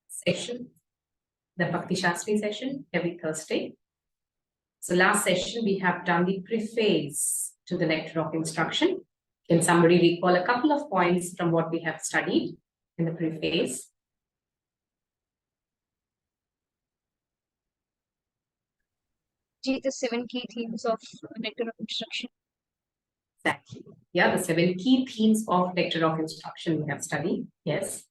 session, the Bhakti Shastri session every Thursday. So last session, we have done the preface to the Nectar of Instruction. Can somebody recall a couple of points from what we have studied in the preface? The 7 key themes of Nectar of Instruction. Exactly. Yeah, the 7 key themes of Nectar of Instruction we have studied. Yes.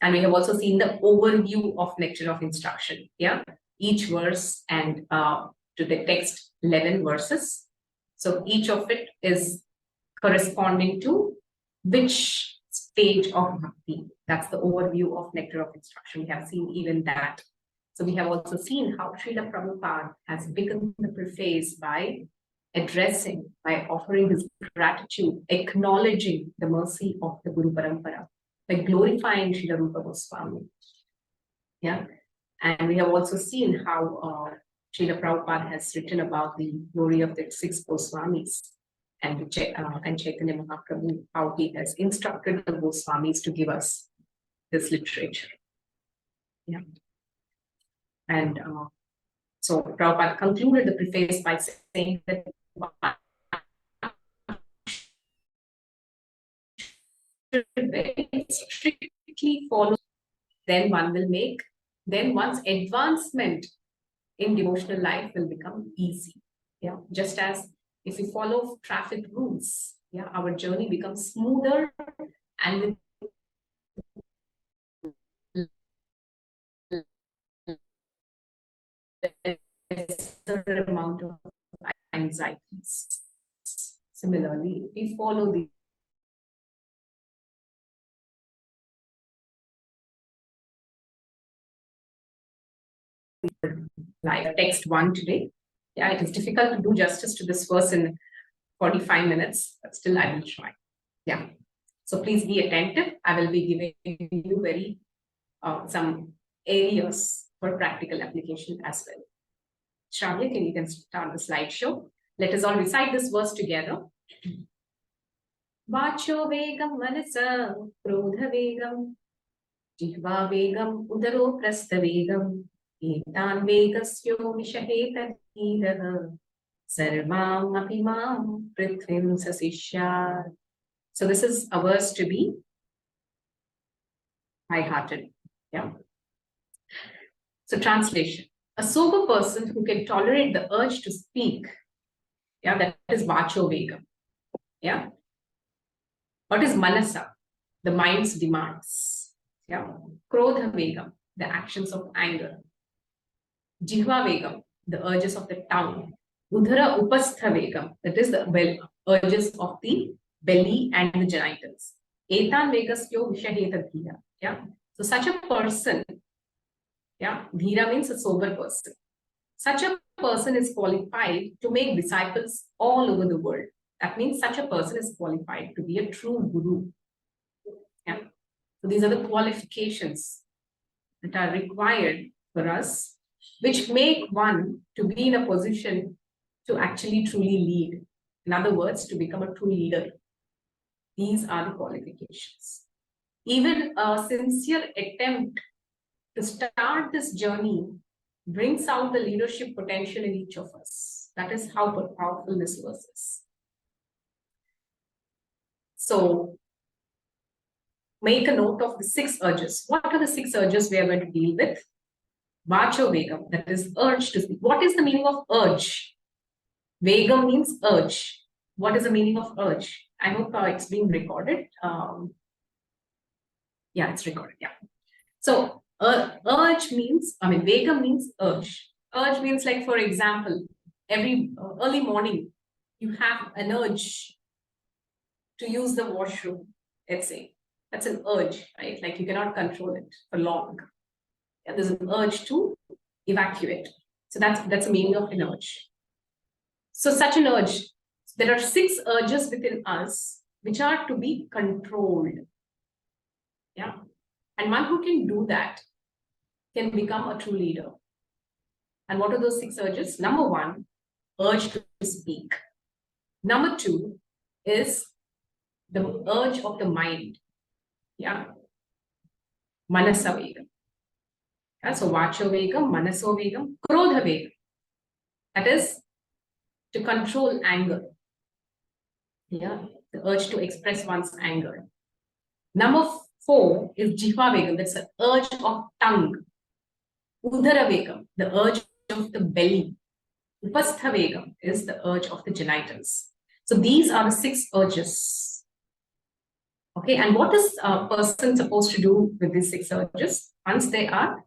And we have also seen the overview of Nectar of Instruction. Yeah, each verse and to the text 11 verses. So each of it is corresponding to which stage of bhakti. That's the overview of Nectar of Instruction. We have seen even that. So we have also seen how Srila Prabhupada has begun the preface by offering his gratitude, acknowledging the mercy of the Guru Parampara, by glorifying Srila Rupa Goswami. Yeah, and we have also seen how Srila Prabhupada has written about the glory of the 6 Goswamis and Chaitanya Mahaprabhu, how he has instructed the Goswamis to give us this literature. Yeah, and so Prabhupada concluded the preface by saying that strictly follow, then one's advancement in devotional life will become easy. Yeah, just as if we follow traffic rules, yeah, our journey becomes smoother and with lesser amount of anxieties. Similarly, if we follow the live text 1 today. Yeah, it is difficult to do justice to this verse in 45 minutes, but still I will try. Yeah. So please be attentive. I will be giving you some areas for practical application as well. Shravya, you can start the slideshow. Let us all recite this verse together. Vacho vegam manasa krodha vegam jihva vegam udaro prastha vegam etan vegasyo vishahetat dhiraha sarvam apimam prithvim sasishyat. So this is a verse to be high-hearted. Yeah. So translation: a sober person who can tolerate the urge to speak. Yeah, that is vacho vegam. Yeah. What is manasa? The mind's demands. Yeah. Krodha vegam, the actions of anger. Jihva vegam, the urges of the tongue. Udhara upastha vegam, that is the urges of the belly and the genitals. Etan vegasyo vishaheta dhira. Yeah. So such a person, yeah, dhira means a sober person. Such a person is qualified to make disciples all over the world. That means such a person is qualified to be a true guru. Yeah. So these are the qualifications that are required for us, which make one to be in a position to actually truly lead. In other words, to become a true leader. These are the qualifications. Even a sincere attempt to start this journey brings out the leadership potential in each of us. That is how powerful this verse is. So make a note of the 6 urges. What are the 6 urges we are going to deal with? Vacho vegam, that is urge to speak. What is the meaning of urge? Vegam means urge. What is the meaning of urge? I hope it's being recorded. Yeah, it's recorded. Yeah. So urge means, vegam means urge. Urge means, like, for example, every early morning, you have an urge to use the washroom, let's say. That's an urge, right? Like, you cannot control it for long. Yeah, there's an urge to evacuate. So that's the meaning of an urge. So such an urge, there are 6 urges within us which are to be controlled. Yeah. And one who can do that can become a true leader. And what are those 6 urges? Number 1, urge to speak. Number 2 is the urge of the mind. Yeah. Manasavegam. Yeah, so Vachovegam, Manasovegam, Krodhavegam. That is to control anger. Yeah, the urge to express one's anger. Number 4 is Jihvavegam. That's the urge of tongue. Udaravegam, the urge of the belly. Upasthavegam is the urge of the genitals. So these are the 6 urges. Okay, and what is a person supposed to do with these 6 urges? Once they are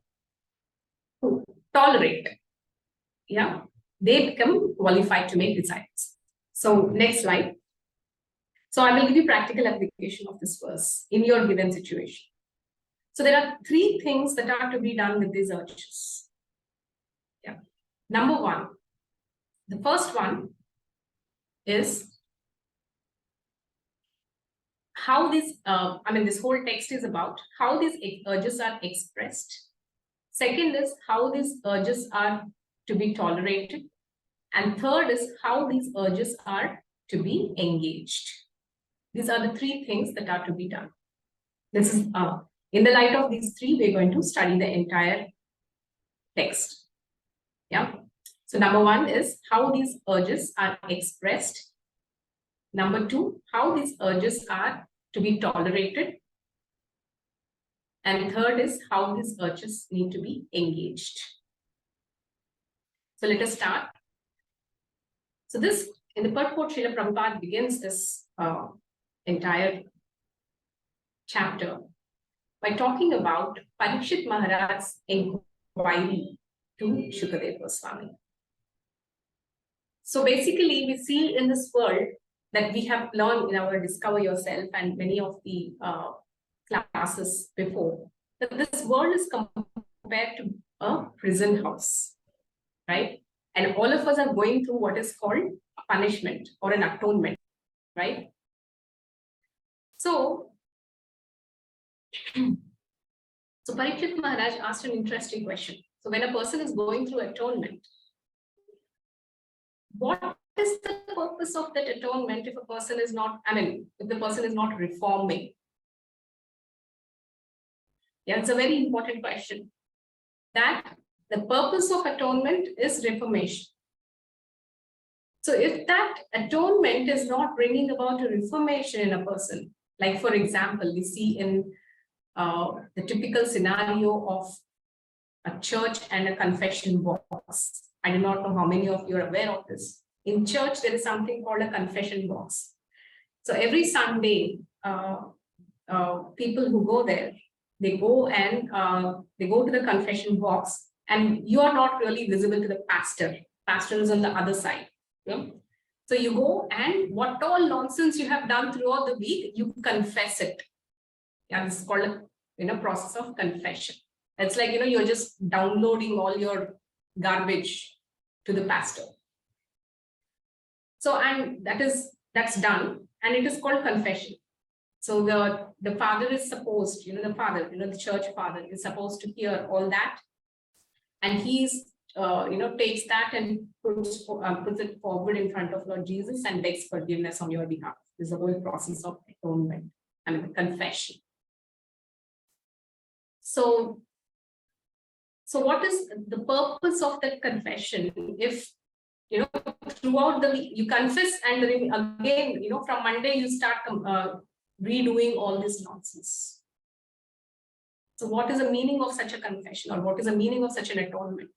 to tolerate, yeah, they become qualified to make disciples. So next slide. So I will give you practical application of this verse in your given situation. So there are 3 things that are to be done with these urges. Yeah. Number 1, the first one is how this, this whole text is about how these urges are expressed. Second is how these urges are to be tolerated. And third is how these urges are to be engaged. These are the 3 things that are to be done. This is, in the light of these 3, we're going to study the entire text. Yeah. So number 1 is how these urges are expressed. Number 2, how these urges are to be tolerated. And third is how these urges need to be engaged. So let us start. So this, in the purport, Srila Prabhupada begins this entire chapter by talking about Parikshit Maharaj's inquiry to Shukadeva Goswami. So basically, we see in this world that we have learned in our Discover Yourself and many of the classes before, that this world is compared to a prison house, right? And all of us are going through what is called a punishment or an atonement, right? So Parikshit Maharaj asked an interesting question. So when a person is going through atonement, what is the purpose of that atonement if a person is not, if the person is not reforming? Yeah, it's a very important question. That the purpose of atonement is reformation. So if that atonement is not bringing about a reformation in a person, like for example, we see in the typical scenario of a church and a confession box. I do not know how many of you are aware of this. In church, there is something called a confession box. So every Sunday, people who go there, they go to the confession box, and you are not really visible to the pastor. Pastor is on the other side. Yeah? So you go, and what all nonsense you have done throughout the week, you confess it. Yeah, this is called a process of confession. It's like you're just downloading all your garbage to the pastor. So and that's done, and it is called confession. So the father is supposed, the church father is supposed to hear all that, and he's takes that and puts it forward in front of Lord Jesus and begs forgiveness on your behalf. This is the whole process of atonement, the confession. So what is the purpose of that confession? If throughout the week you confess, and again, from Monday you start redoing all this nonsense. So what is the meaning of such a confession, or what is the meaning of such an atonement?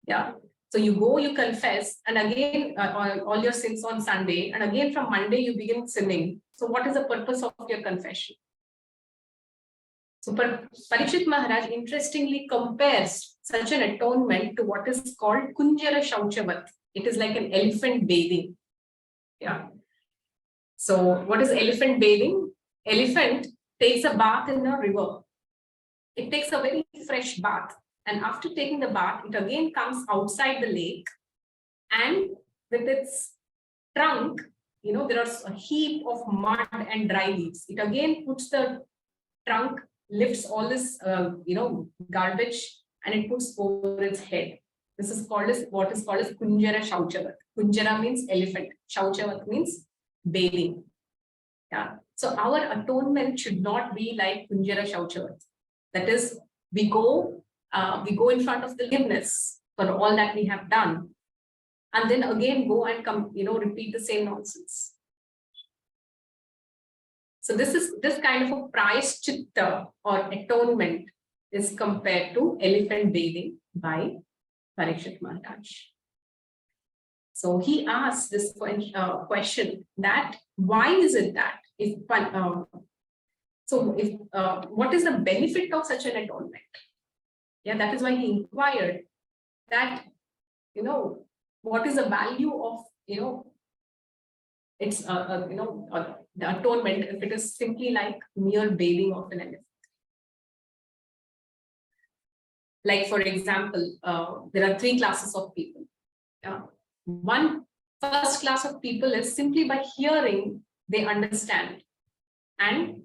Yeah. So you go, you confess, and again all your sins on Sunday, and again from Monday you begin sinning. So what is the purpose of your confession? So Parikshit Maharaj interestingly compares such an atonement to what is called Kunjara Shauchavat. It is like an elephant bathing. Yeah. So what is elephant bathing? Elephant takes a bath in a river. It takes a very fresh bath. And after taking the bath, it again comes outside the lake. And with its trunk, there is a heap of mud and dry leaves. It again puts the trunk, lifts all this, garbage, and it puts over its head. This is called as what is called as Kunjara Shauchavat. Kunjara means elephant. Shauchavat means bathing. Yeah. So our atonement should not be like Kunjara Shauchavat. That is, we go in front of the forgiveness for all that we have done, and then again go and come, repeat the same nonsense. So this kind of a prayashchitta or atonement is compared to elephant bathing by Parikshit Maharaj. So he asked this question that why is it that what is the benefit of such an atonement? Yeah, that is why he inquired that, what is the value of, it's, the atonement if it is simply like mere bathing of an elephant. Like, for example, there are 3 classes of people. One first class of people is simply by hearing, they understand and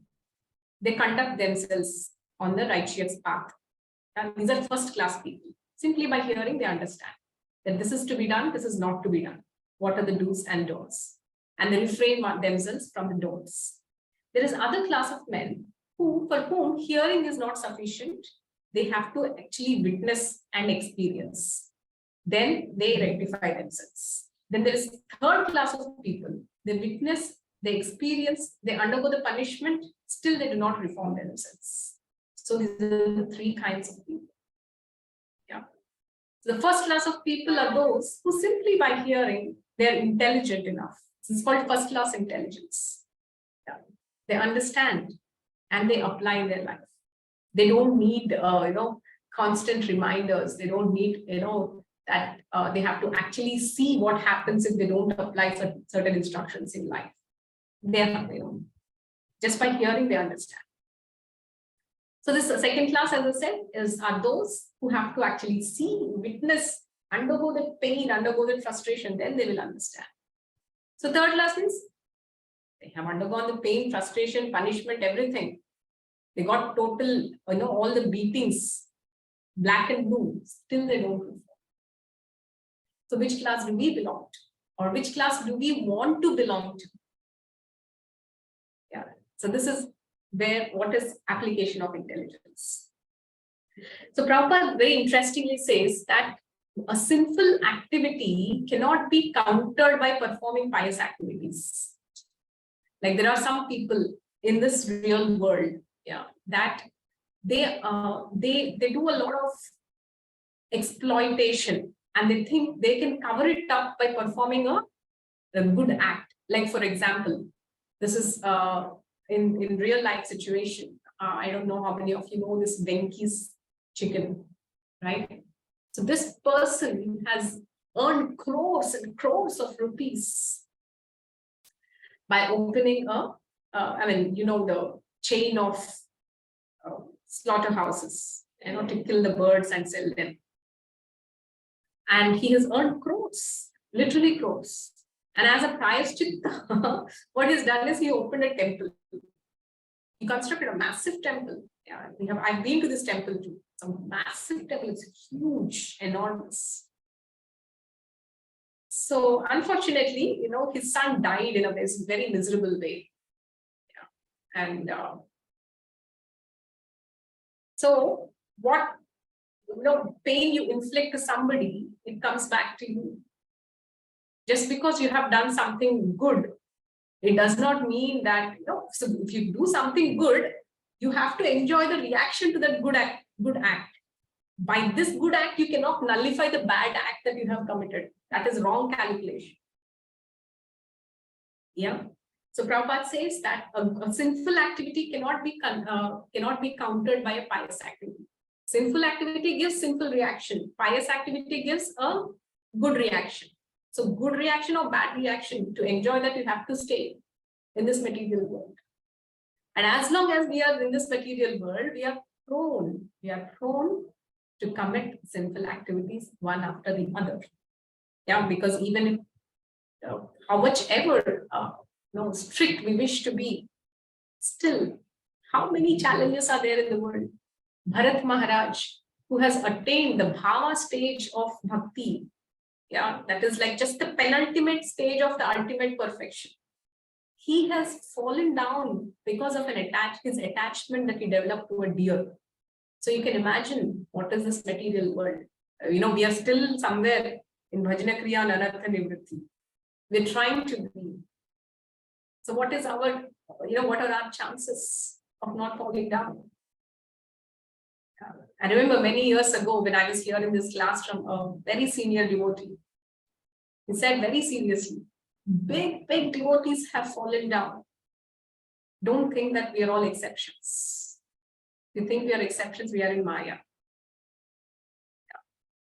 they conduct themselves on the righteous path. And these are first class people. Simply by hearing, they understand that this is to be done, this is not to be done. What are the do's and don'ts? And they refrain themselves from the don'ts. There is other class of men for whom hearing is not sufficient. They have to actually witness and experience. Then they rectify themselves. Then there is third class of people. They witness, they experience, they undergo the punishment, still they do not reform themselves. So these are the 3 kinds of people. Yeah. So the first class of people are those who simply by hearing, they are intelligent enough. This is called first class intelligence. Yeah. They understand and they apply in their life. They don't need, constant reminders. They don't need, that they have to actually see what happens if they don't apply certain instructions in life. They have, just by hearing, they understand. So this second class, as I said, are those who have to actually see, witness, undergo the pain, undergo the frustration, then they will understand. So third class means they have undergone the pain, frustration, punishment, everything. They got total, all the beatings, black and blue, still they don't reform. So which class do we belong to? Or which class do we want to belong to? Yeah. So this is what is application of intelligence. So Prabhupada very interestingly says that a sinful activity cannot be countered by performing pious activities. Like there are some people in this real world, that they do a lot of exploitation and they think they can cover it up by performing a good act. Like, for example, this is in real life situation. I don't know how many of you know this Venky's chicken, right? So this person has earned crores and crores of rupees by opening the chain of slaughterhouses, to kill the birds and sell them. And he has earned crores, literally crores. And as a prayashchitta, what he's done is he opened a temple. He constructed a massive temple. Yeah, I've been to this temple too. It's a massive temple. It's huge, enormous. So unfortunately, his son died in a very miserable way. Yeah. And so what pain you inflict to somebody, it comes back to you. Just because you have done something good, it does not mean that, so if you do something good, you have to enjoy the reaction to that good act. By this good act, you cannot nullify the bad act that you have committed. That is wrong calculation. Yeah. So Prabhupada says that a sinful activity cannot be countered by a pious activity. Sinful activity gives sinful reaction. Pious activity gives a good reaction. So good reaction or bad reaction, to enjoy that, you have to stay in this material world. And as long as we are in this material world, we are prone to commit sinful activities one after the other. Yeah, because even if how much ever strict we wish to be, still, how many challenges are there in the world? Bharat Maharaj, who has attained the bhava stage of bhakti, that is like just the penultimate stage of the ultimate perfection. He has fallen down because of his attachment that he developed to a deer. So you can imagine what is this material world. We are still somewhere in Bhajana Kriya and Anartha Nivritti. We're trying to be. So what is our, what are our chances of not falling down? I remember many years ago when I was here in this class from a very senior devotee. He said very seriously, big devotees have fallen down. Don't think that we are all exceptions. If you think we are exceptions, we are in Maya.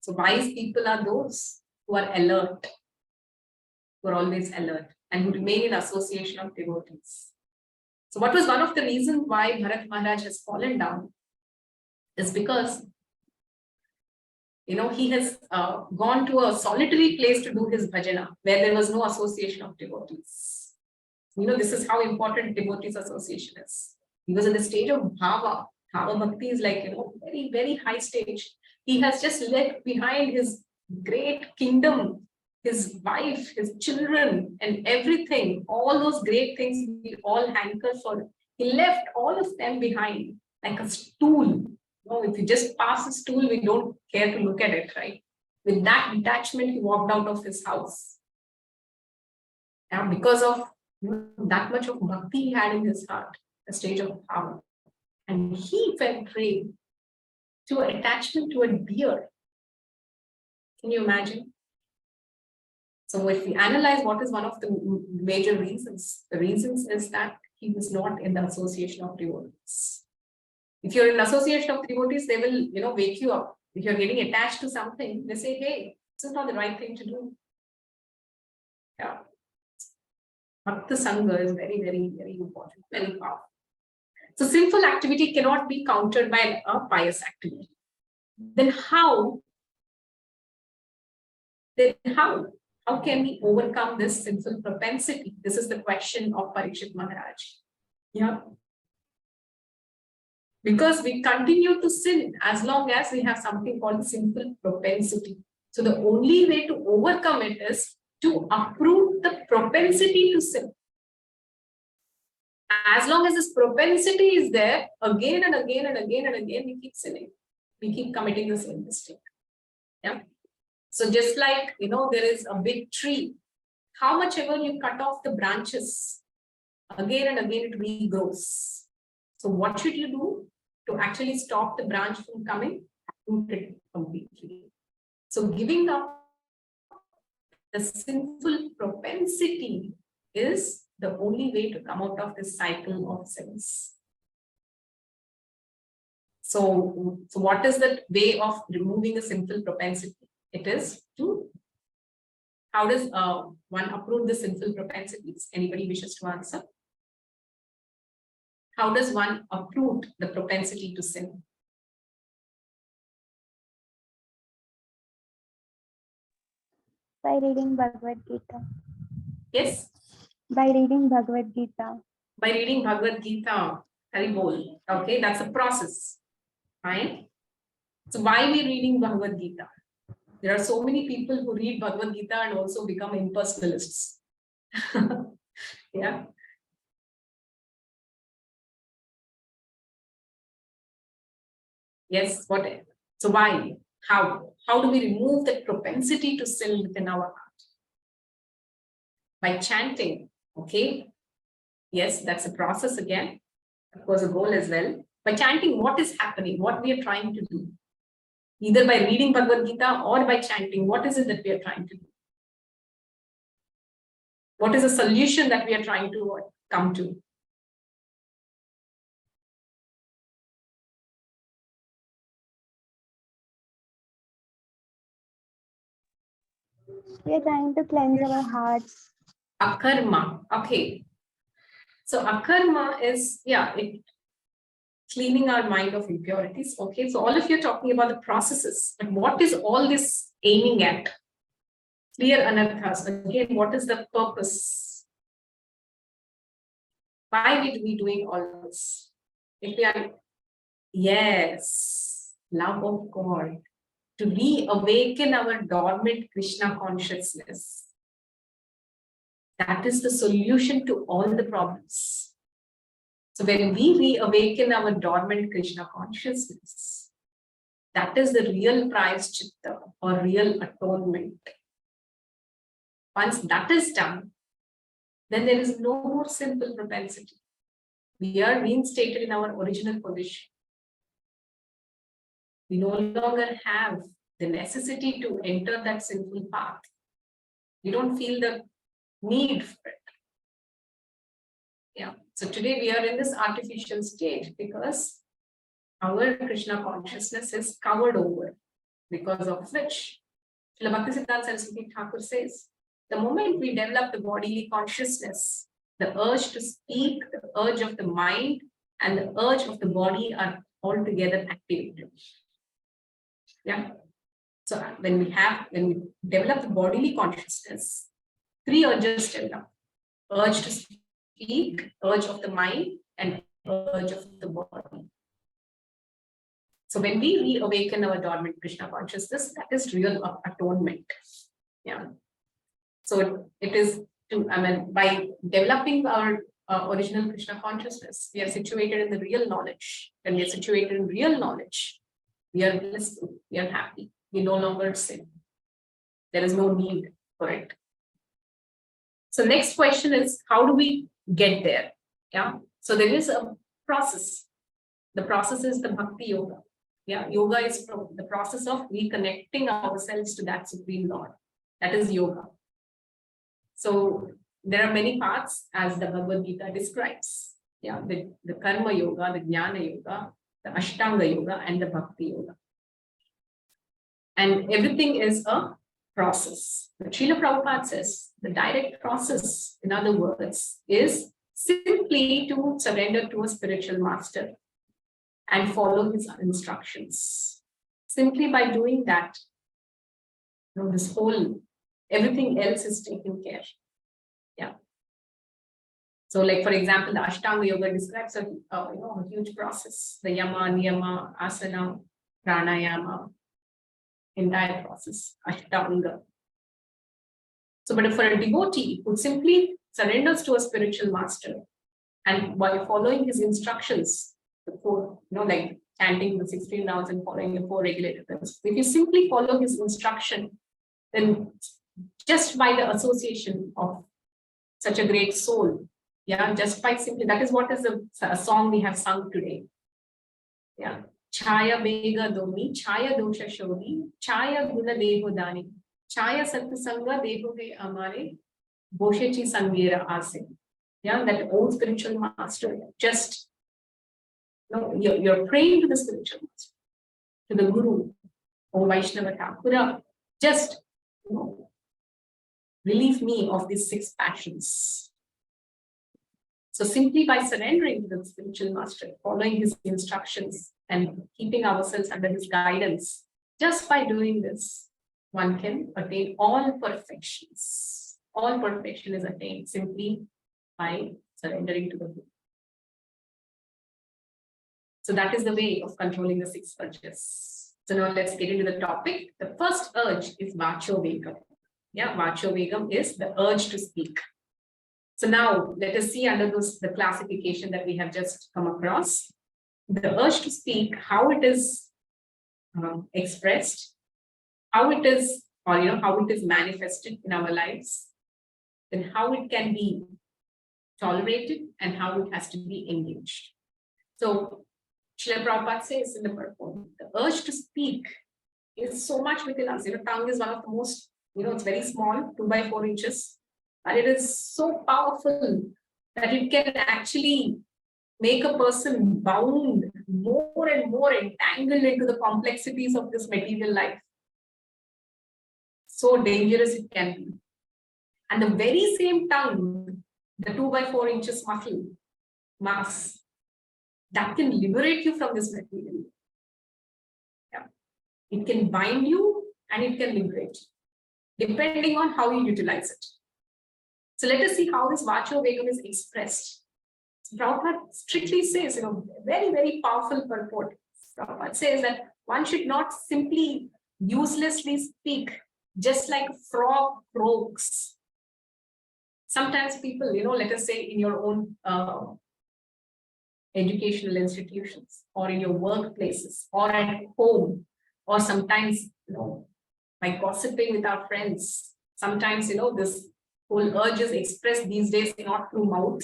So wise people are those who are alert, who are always alert, and who remain in association of devotees. So what was one of the reasons why Bharat Maharaj has fallen down is because he has gone to a solitary place to do his bhajana, where there was no association of devotees. This is how important devotees association is. He was in the stage of bhava. Bhava bhakti is like, very, very high stage. He has just left behind his great kingdom, his wife, his children, and everything. All those great things we all hanker for. He left all of them behind, like a stool. If you just pass a stool, we don't care to look at it, right? With that detachment, he walked out of his house. Now, because of that much of bhakti he had in his heart, a stage of power, and he fell prey to an attachment to a deer. Can you imagine? So if we analyze what is one of the major reasons, the reasons is that he was not in the association of devotees. If you're in association of devotees, they will, wake you up. If you're getting attached to something, they say, hey, this is not the right thing to do. Yeah. Bhakta Sangha is very, very, very important, very powerful. So sinful activity cannot be countered by a pious activity. Then how can we overcome this sinful propensity? This is the question of Parikshit Maharaj. Yeah. Because we continue to sin as long as we have something called sinful propensity. So the only way to overcome it is to uproot the propensity to sin. As long as this propensity is there, again and again and again and again, we keep sinning. We keep committing the same mistake. Yeah. So just like, there is a big tree, how much ever you cut off the branches, again and again it regrows. So what should you do to actually stop the branch from coming? Root it completely. So giving up the sinful propensity is the only way to come out of this cycle of sins. So what is the way of removing a sinful propensity? It is to, how does one uproot the sinful propensities? Anybody wishes to answer? How does one uproot the propensity to sin? By reading Bhagavad Gita. Yes? By reading Bhagavad Gita. By reading Bhagavad Gita. Hari Bol. Okay, that's a process. Fine. So why are we reading Bhagavad Gita? There are so many people who read Bhagavad Gita and also become impersonalists. Yeah. Yes, what? So why? How? How do we remove that propensity to sin within our heart? By chanting, okay? Yes, that's a process again. Of course, a goal as well. By chanting, what is happening? What we are trying to do? Either by reading Bhagavad Gita or by chanting, what is it that we are trying to do? What is the solution that we are trying to come to? We are trying to cleanse our hearts. Akarma. Okay. So akarma is, cleaning our mind of impurities. Okay. So all of you are talking about the processes, but what is all this aiming at? Clear anarthas. Again, what is the purpose? Why are we doing all this? If we are, yes, love of God, to reawaken our dormant Krishna consciousness. That is the solution to all the problems. So when we reawaken our dormant Krishna consciousness, That is the real prayaschitta or real atonement. Once that is done, then there is no more simple propensity. We are reinstated in our original position. We no longer have the necessity to enter that sinful path. We don't feel the need for it. Yeah. So today we are in this artificial state because our Krishna consciousness is covered over, because of which Srila Bhaktisiddhanta Saraswati Thakur says, the moment we develop the bodily consciousness, the urge to speak, the urge of the mind, and the urge of the body are altogether activated. Yeah. So when we develop the bodily consciousness, three urges develop: urge to speak, urge of the mind, and urge of the body. So when we reawaken our dormant Krishna consciousness, that is real atonement. Yeah. So it is by developing our original Krishna consciousness, we are situated in the real knowledge. When we are situated in real knowledge, we are blissful, we are happy, we no longer sin. There is no need for it. So next question is, how do we get there? Yeah. So there is a process. The process is the bhakti yoga. Yeah, yoga is the process of reconnecting ourselves to that Supreme Lord. That is yoga. So there are many paths, as the Bhagavad Gita describes. Yeah, the karma yoga, the jnana yoga, the ashtanga yoga, and the bhakti yoga. And everything is a process. But Srila Prabhupada says the direct process, in other words, is simply to surrender to a spiritual master and follow his instructions. Simply by doing that, everything else is taken care. Yeah. So, like for example, the Ashtanga Yoga describes a huge process: the yama, niyama, asana, pranayama, entire process, Ashtanga. So, but for a devotee who simply surrenders to a spiritual master and by following his instructions, the four, like chanting the 16 rounds and following the four regulated rhythms. If you simply follow his instruction, then just by the association of such a great soul, yeah, just by simply, that is what is a song we have sung today. Yeah. Chaya Bega Domi, Chaya Dosha Shodi, Chaya Guna Deho Dani, Chaya Satsanga Deho Ge Amare, Boshechi Sangera Ase. Yeah, that old spiritual master, just you're praying to the spiritual master, to the Guru, or Vaishnava Thakura, just relieve me of these 6 passions. So simply by surrendering to the spiritual master, following his instructions and keeping ourselves under his guidance, just by doing this, one can attain all perfections. All perfection is attained simply by surrendering to the Guru. So that is the way of controlling the 6 urges. So now let's get into the topic. The first urge is Vacho Vegam. Yeah, Vacho Vegam is the urge to speak. So now let us see under the classification that we have just come across. The urge to speak, how it is expressed, how it is, or how it is manifested in our lives, then how it can be tolerated and how it has to be engaged. So Srila Prabhupada says in the purport, the urge to speak is so much within us. Tongue is one of the most, it's very small, 2 by 4 inches, and it is so powerful that it can actually make a person bound more and more entangled into the complexities of this material life. So dangerous it can be. And the very same tongue, the 2 by 4 inches mass, that can liberate you from this material. Yeah. It can bind you and it can liberate you, depending on how you utilize it. So let us see how this Vacho Vegam is expressed. Prabhupada strictly says, very, very powerful purport. Prabhupada says that one should not simply uselessly speak, just like a frog croaks. Sometimes people, let us say in your own educational institutions or in your workplaces or at home, or sometimes, by gossiping with our friends. Sometimes, this whole urge is expressed these days not through mouth.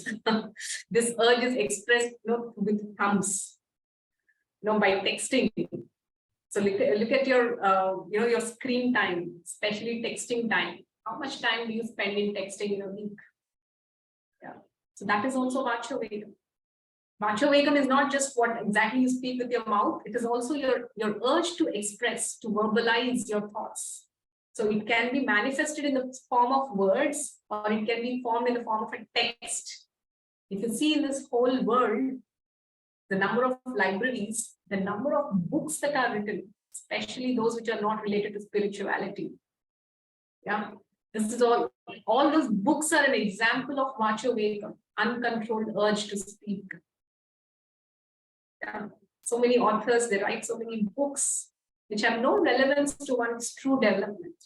This urge is expressed, with thumbs, by texting. So look at your, your screen time, especially texting time. How much time do you spend in texting in a week? Yeah. So that is also Vacho Vegam. Vacho Vegam is not just what exactly you speak with your mouth. It is also your urge to express, to verbalize your thoughts. So it can be manifested in the form of words, or it can be formed in the form of a text. If you see in this whole world, the number of libraries, the number of books that are written, especially those which are not related to spirituality. Yeah, this is all those books are an example of Vacho Vegam, uncontrolled urge to speak. Yeah. So many authors, they write so many books which have no relevance to one's true development.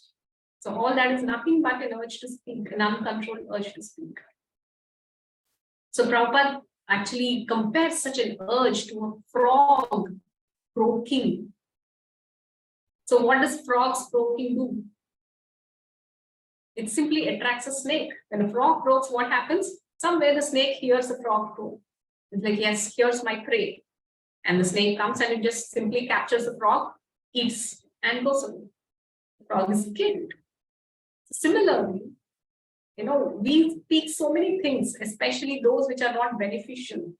So all that is nothing but an urge to speak, an uncontrolled urge to speak. So Prabhupada actually compares such an urge to a frog croaking. So what does frogs croaking do? It simply attracts a snake. When a frog croaks, what happens? Somewhere the snake hears the frog croak. It's like, yes, here's my prey. And the snake comes and it just simply captures the frog, eats, and goes away. The frog is killed. Similarly, we speak so many things, especially those which are not beneficial.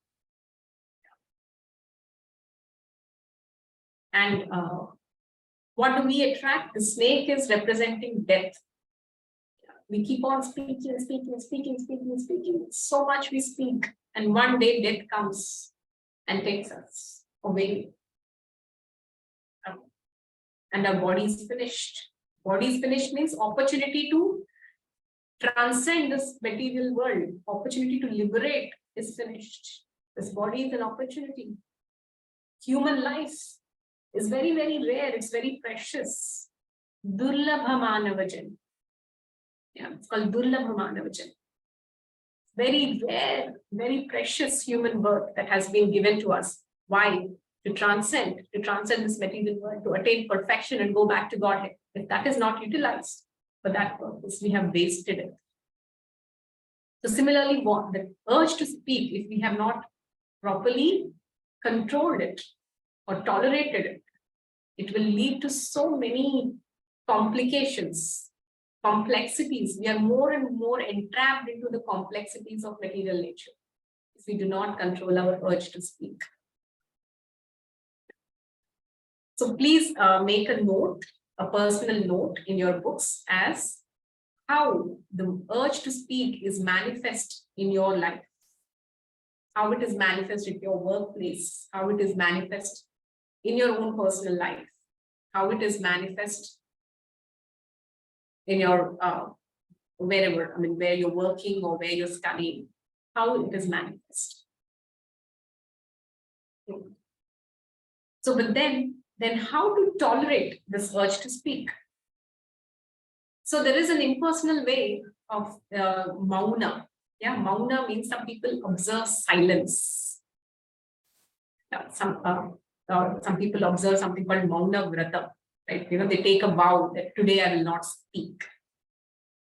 And what do we attract? The snake is representing death. We keep on speaking. So much we speak. And one day death comes and takes us away. And our body is finished. Body is finished means opportunity to transcend this material world. Opportunity to liberate is finished. This body is an opportunity. Human life is very, very rare. It's very precious. Durlabha Manavajan. Yeah, it's called Durlabha Manavajan. Very rare, very precious human birth that has been given to us. Why? To transcend this material world, to attain perfection and go back to Godhead. If that is not utilized for that purpose, we have wasted it. So similarly, the urge to speak, if we have not properly controlled it or tolerated it, it will lead to so many complications, complexities. We are more and more entrapped into the complexities of material nature if we do not control our urge to speak. So please make a note, a personal note in your books as how the urge to speak is manifest in your life, how it is manifest in your workplace, how it is manifest in your own personal life, how it is manifest in your wherever, where you're working or where you're studying, how it is manifest. So, but then how to tolerate this urge to speak? So there is an impersonal way of mauna. Yeah, mauna means some people observe silence. Yeah, some people observe something called mauna vrata. Right? They take a vow that today I will not speak.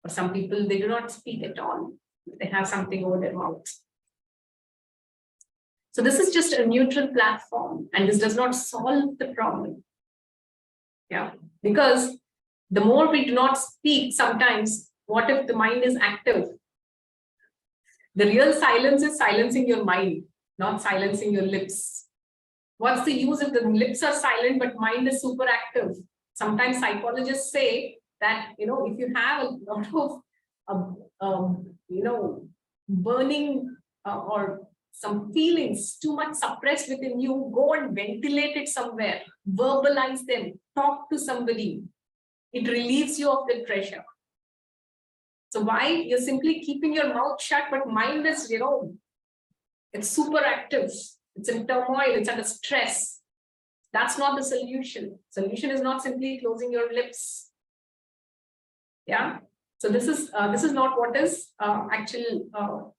Or some people, they do not speak at all. They have something over their mouths. So this is just a neutral platform, and this does not solve the problem. Yeah, because the more we do not speak, sometimes, what if the mind is active? The real silence is silencing your mind, not silencing your lips. What's the use if the lips are silent but mind is super active? Sometimes psychologists say that, if you have a lot of, burning or some feelings too much suppressed within you, go and ventilate it somewhere, verbalize them, talk to somebody. It relieves you of the pressure. So why you're simply keeping your mouth shut, but mind is, it's super active. It's in turmoil. It's under stress. That's not the solution. Solution is not simply closing your lips. Yeah. So this is not what is actual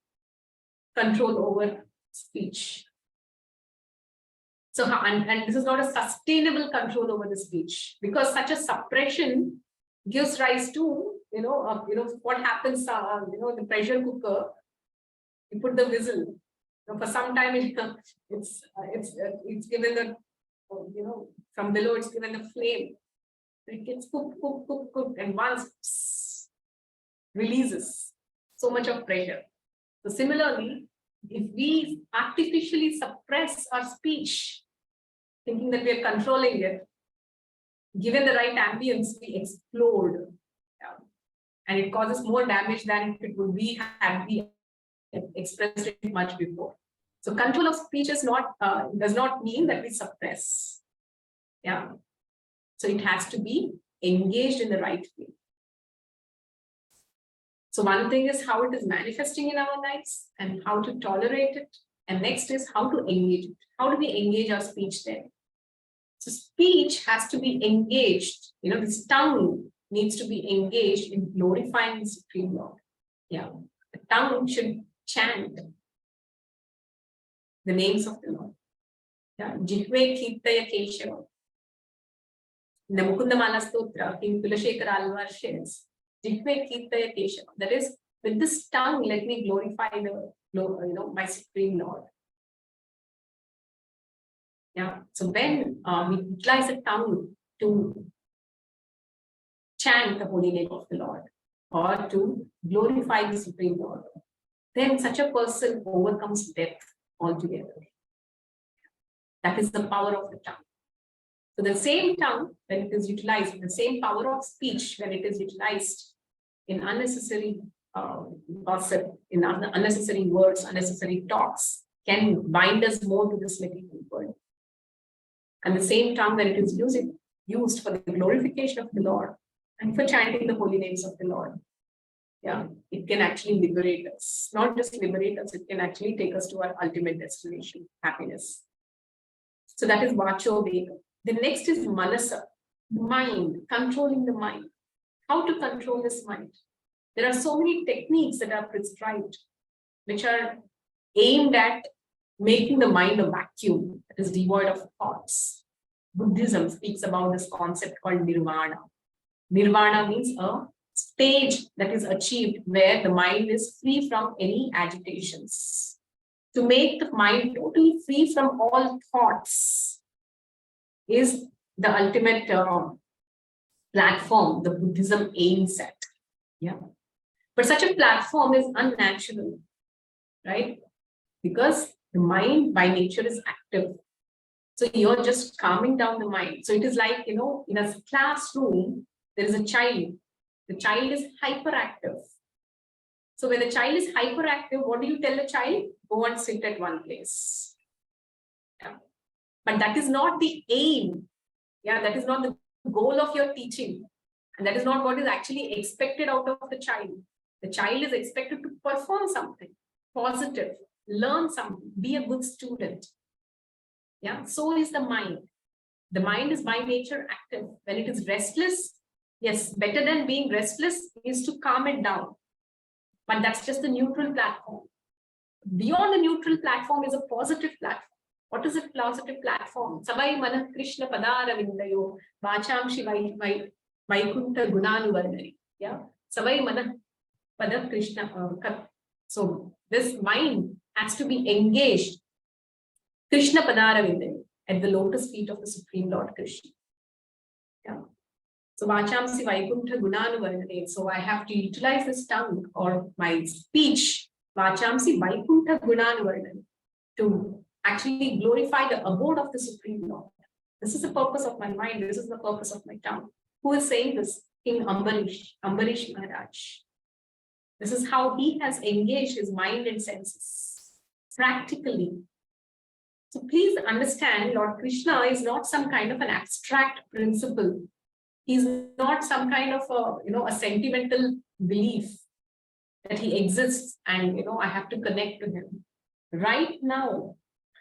control over speech. So, and this is not a sustainable control over the speech, because such a suppression gives rise to, what happens, the pressure cooker, you put the whistle. For some time, it's given the, from below, it's given the flame. It gets cooked, and once releases so much of pressure. So similarly, if we artificially suppress our speech, thinking that we are controlling it, given the right ambience, we explode. Yeah. And it causes more damage than if it would be had we expressed it much before. So control of speech is not does not mean that we suppress. Yeah. So it has to be engaged in the right way. So one thing is how it is manifesting in our lives and how to tolerate it. And next is how to engage it. How do we engage our speech then? So speech has to be engaged. This tongue needs to be engaged in glorifying the Supreme Lord. Yeah. The tongue should chant the names of the Lord. Yeah. Jihve Kirtaya Keshava. The Mukundamala Stotra, King Kulashekara Alvar shares. Jihve Kirtaya Keshava. That is, with this tongue, let me glorify my Supreme Lord. Yeah. So when we utilize the tongue to chant the holy name of the Lord or to glorify the Supreme Lord, then such a person overcomes death altogether. That is the power of the tongue. So the same tongue, when it is utilized, the same power of speech, when it is utilized in unnecessary gossip, in unnecessary words, unnecessary talks, can bind us more to this material world. And the same tongue, when it is used for the glorification of the Lord and for chanting the holy names of the Lord, yeah, it can actually liberate us. Not just liberate us, it can actually take us to our ultimate destination, happiness. So that is Vacho Vega. The next is Manasa, mind, controlling the mind. How to control this mind? There are so many techniques that are prescribed, which are aimed at making the mind a vacuum that is devoid of thoughts. Buddhism speaks about this concept called nirvana. Nirvana means a stage that is achieved where the mind is free from any agitations. To make the mind totally free from all thoughts is the ultimate platform the Buddhism aims at. Yeah. But such a platform is unnatural, right? Because the mind by nature is active. So you're just calming down the mind. So it is like, in a classroom, there is a child. The child is hyperactive. So when the child is hyperactive, what do you tell the child? Go and sit at one place. Yeah. But that is not the aim. Yeah, that is not the goal of your teaching. And that is not what is actually expected out of the child. The child is expected to perform something positive, learn something, be a good student. Yeah, so is the mind. The mind is by nature active. When it is restless, yes, better than being restless is to calm it down. But that's just the neutral platform. Beyond the neutral platform is a positive platform. What is a positive platform? Savai Manah Krishna Padara Vindayo, Vacham Shivai Vaikunta Gunanuvarnari. Yeah. Savai Manah Pada Krishna. So this mind has to be engaged. Krishna Padara Vindayo, at the lotus feet of the Supreme Lord Krishna. Yeah. So Vachamsi Vaikunta Gunanuvarnari. So I have to utilize this tongue or my speech, Vachamsi Vaikunta Gunanuvarnari, to actually glorify the abode of the Supreme Lord. This is the purpose of my mind. This is the purpose of my tongue. Who is saying this? King Ambarish Maharaj. This is how he has engaged his mind and senses practically. So please understand, Lord Krishna is not some kind of an abstract principle. He's not some kind of a sentimental belief that he exists and I have to connect to him. Right now,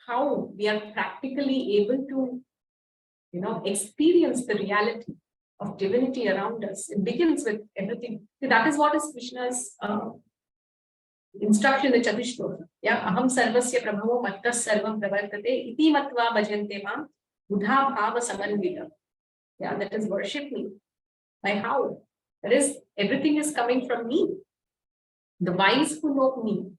how we are practically able to experience the reality of divinity around us. It begins with everything. That is what is Krishna's instruction in the Chatushloka. Yeah, aham sarvasya prabhavo mattas sarvam pravartate iti matva bhajante mam buddha bhava samanvita. Yeah, that is worship me. By how? That is, everything is coming from me. The wise who know me,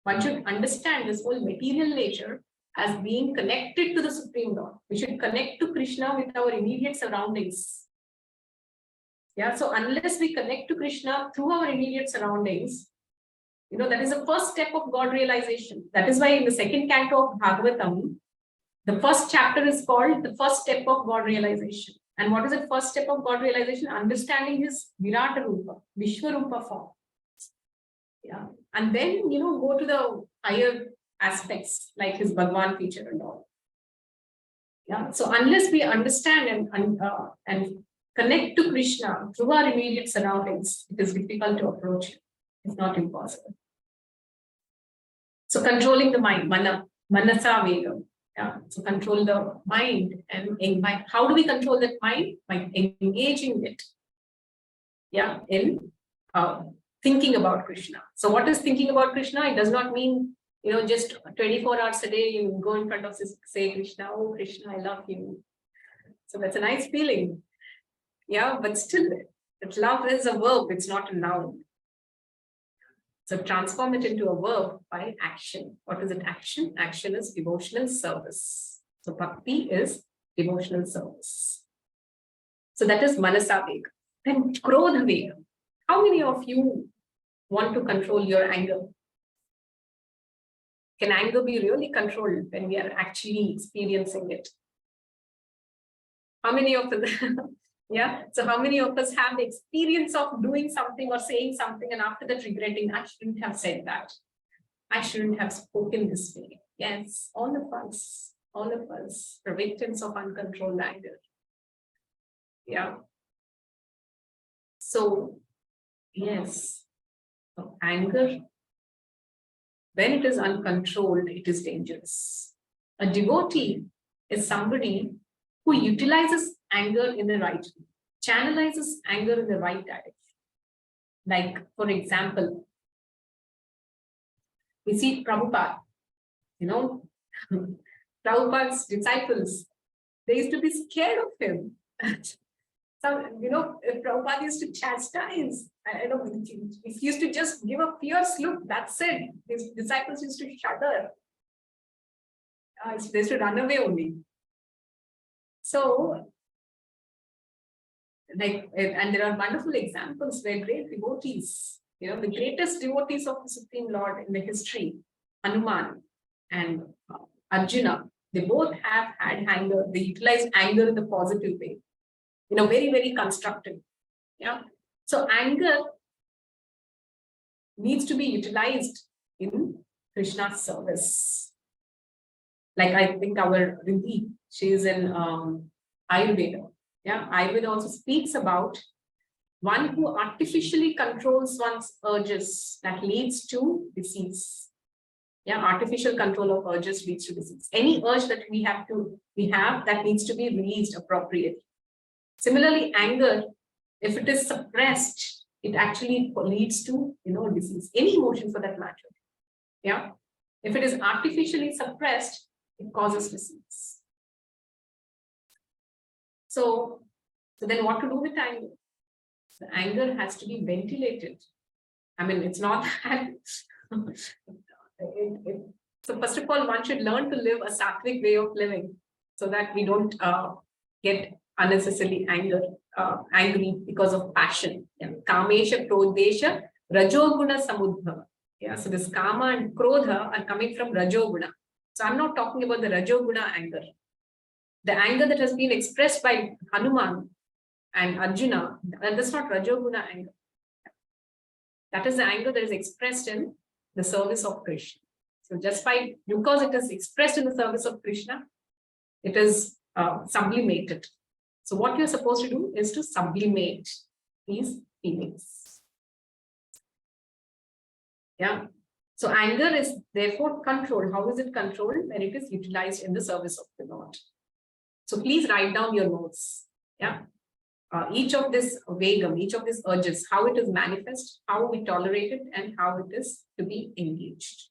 one should understand this whole material nature as being connected to the Supreme Lord. We should connect to Krishna with our immediate surroundings. Yeah, so unless we connect to Krishna through our immediate surroundings, that is the first step of God realization. That is why in the second canto of Bhagavatam, the first chapter is called the first step of God realization. And what is the first step of God realization? Understanding his Virata Rupa, Vishwarupa form. Yeah. And then, go to the higher aspects like his Bhagwan feature and all. Yeah. So unless we understand and connect to Krishna through our immediate surroundings, it is difficult to approach him. It's not impossible. So controlling the mind, manasa vegam. Yeah. So control the mind, and how do we control that mind? By engaging it. Yeah, in thinking about Krishna. So what is thinking about Krishna? It does not mean, just 24 hours a day you go in front of say Krishna, oh Krishna, I love you. So that's a nice feeling. Yeah, but still, that love is a verb, it's not a noun. So transform it into a verb by action. What is it? Action? Action is devotional service. So bhakti is devotional service. So that is manasa vega. Then krodha vega. How many of you want to control your anger? Can anger be really controlled when we are actually experiencing it? How many of us? Yeah. So how many of us have the experience of doing something or saying something and after that regretting, I shouldn't have said that. I shouldn't have spoken this way. Yes, all of us are victims of uncontrolled anger. Yeah. So, yes, so anger, when it is uncontrolled, it is dangerous. A devotee is somebody who utilizes anger in the right way, channelizes anger in the right direction. Like, for example, we see Prabhupada, Prabhupada's disciples, they used to be scared of him. So, if Prabhupada used to chastise, if he used to just give a fierce look, that's it. His disciples used to shudder. They used to run away only. So, and there are wonderful examples where great devotees, the greatest devotees of the Supreme Lord in the history, Hanuman and Arjuna, they both have had anger. They utilized anger in the positive way, very, very constructive. Yeah. So anger needs to be utilized in Krishna's service. Like I think our Riddhi, she is in Ayurveda. Yeah, Ayurveda also speaks about one who artificially controls one's urges that leads to disease. Yeah, artificial control of urges leads to disease. Any urge that we have that needs to be released appropriately. Similarly, anger, if it is suppressed, it actually leads to disease. Any emotion for that matter. Yeah, if it is artificially suppressed, it causes disease. So then what to do with anger? The anger has to be ventilated. I mean, it's not that. So first of all, one should learn to live a sattvic way of living so that we don't get unnecessarily angry because of passion. Yeah. Kamesha, Krodesha, Rajoguna Samudbhava. Yeah, so this Kama and Krodha are coming from Rajoguna. So I'm not talking about the Rajoguna anger. The anger that has been expressed by Hanuman and Arjuna, that's not Rajoguna anger. That is the anger that is expressed in the service of Krishna. So just because it is expressed in the service of Krishna, it is sublimated. So what you're supposed to do is to sublimate these feelings. Yeah. So anger is therefore controlled. How is it controlled? When it is utilized in the service of the Lord. So please write down your notes. Yeah. each of this vegam, each of these urges, how it is manifest, how we tolerate it, and how it is to be engaged.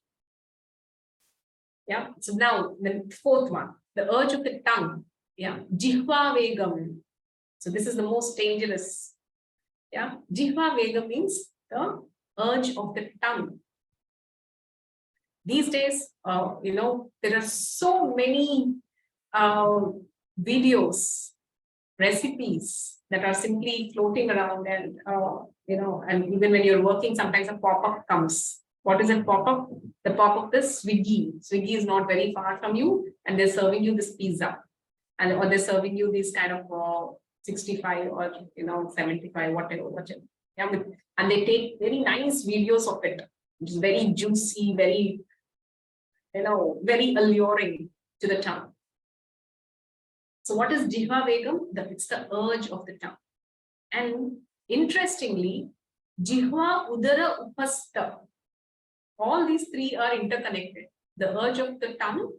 Yeah. So now the fourth one, the urge of the tongue. Yeah. Jihva vegam. So this is the most dangerous. Yeah. Jihva vegam means the urge of the tongue. These days, there are so many videos, recipes that are simply floating around, and and even when you're working, sometimes a pop-up comes. What is a pop-up? The pop-up is Swiggy. Swiggy is not very far from you, and they're serving you this pizza, or they're serving you this kind of 65 or 75, whatever. Yeah, and they take very nice videos of it, which is very juicy, very very alluring to the tongue. So what is Jihva Vegam? It's the urge of the tongue. And interestingly, Jihva, Udara, Upasta, all these three are interconnected. The urge of the tongue,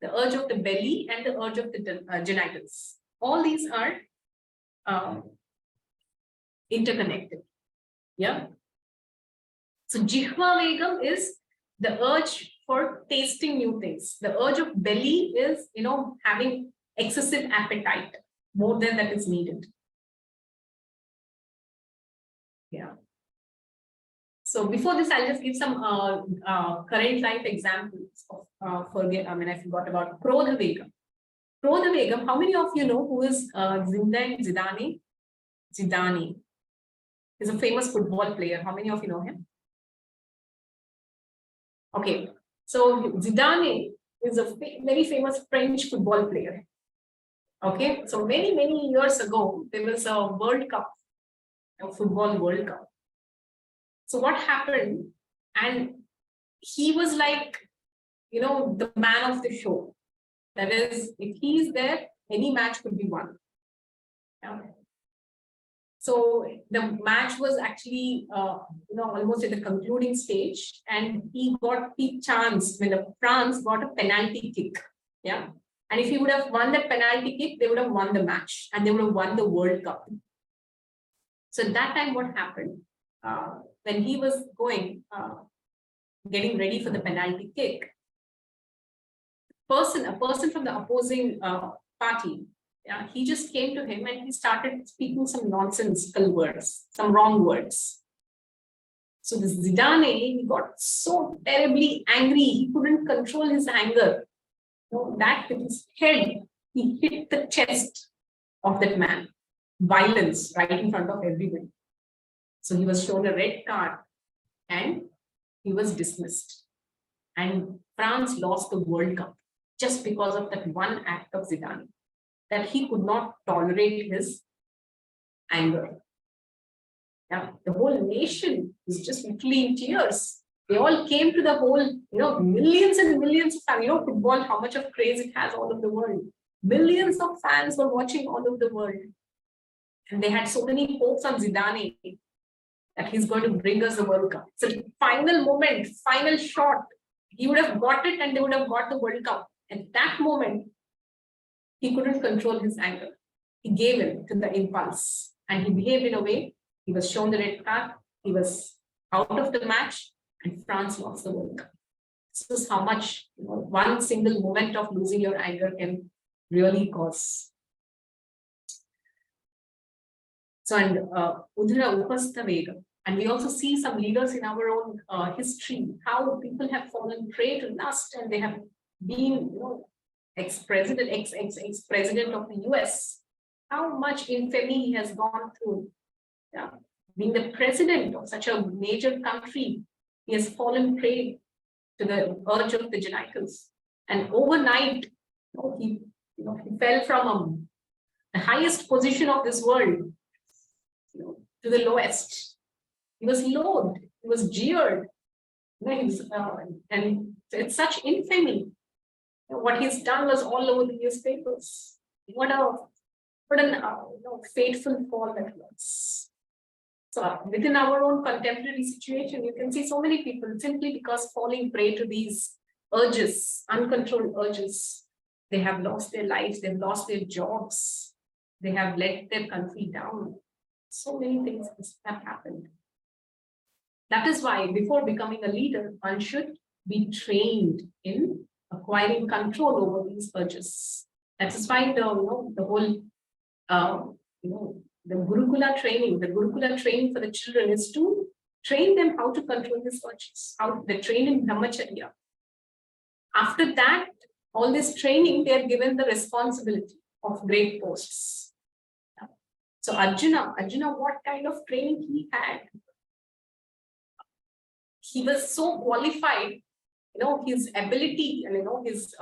the urge of the belly, and the urge of the genitals. All these are interconnected. Yeah. So Jihva Vegam is the urge for tasting new things. The urge of belly is, having excessive appetite, more than that is needed. Yeah. So before this, I'll just give some current life examples of I forgot about Krodha Vegam. Krodha Vegam, how many of you know who is Zinedine Zidane? Zidane is a famous football player. How many of you know him? Okay, so Zidane is a very famous French football player. Okay, so many years ago, there was a World Cup, a football World Cup. So what happened? And he was like, the man of the show. That is, if he is there, any match could be won. Yeah. So the match was actually, almost at the concluding stage, and he got the chance when France got a penalty kick. Yeah. And if he would have won that penalty kick, they would have won the match and they would have won the World Cup. So at that time, what happened? When he was getting ready for the penalty kick, a person from the opposing party, yeah, he just came to him and he started speaking some nonsensical words, some wrong words. So this Zidane, he got so terribly angry, he couldn't control his anger. That with his head, he hit the chest of that man. Violence right in front of everyone. So he was shown a red card and he was dismissed. And France lost the World Cup just because of that one act of Zidane, that he could not tolerate his anger. Yeah, the whole nation was just literally in tears. They all came to the whole, millions and millions of fans. Football, how much of craze it has all over the world. Millions of fans were watching all over the world. And they had so many hopes on Zidane that he's going to bring us the World Cup. So final moment, final shot, he would have got it and they would have got the World Cup. At that moment, he couldn't control his anger. He gave in to the impulse and he behaved in a way. He was shown the red card. He was out of the match and France lost the World Cup. This is how much one single moment of losing your anger can really cause. So, and Udhara Upasta Vegam. And we also see some leaders in our own history, how people have fallen prey to lust and they have been, ex-president of the US. How much infamy he has gone through. Yeah. Being the president of such a major country, he has fallen prey to the urge of the genitals. And overnight, he fell from the highest position of this world, to the lowest. He was loathed, he was jeered, and it's such infamy. What he's done was all over the newspapers. What an fateful fall that was. So within our own contemporary situation, you can see so many people simply because falling prey to these urges, uncontrolled urges, they have lost their lives, they've lost their jobs, They have let their country down. So many things have happened. That is why before becoming a leader, one should be trained in acquiring control over these urges. That is why the whole the Gurukula training for the children is to train them how to control these urges, how they train in brahmacharya. After that, all this training, they are given the responsibility of great posts. So Arjuna, what kind of training he had? He was so qualified, his ability and his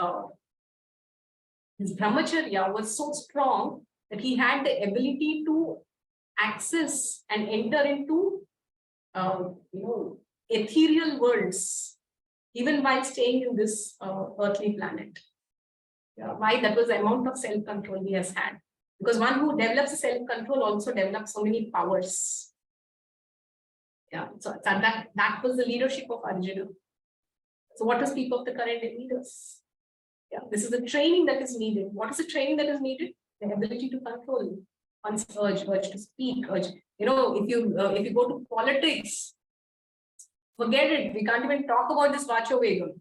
brahmacharya was so strong that he had the ability to access and enter into ethereal worlds, even while staying in this earthly planet. Why? That was the amount of self-control he has had. Because one who develops self-control also develops so many powers. So that was the leadership of Arjuna. So what to speak of the current leaders? This is the training that is needed. What is the training that is needed? The ability to control one's urge to speak, urge. If you go to politics, forget it. We can't even talk about this Vacho Vegam.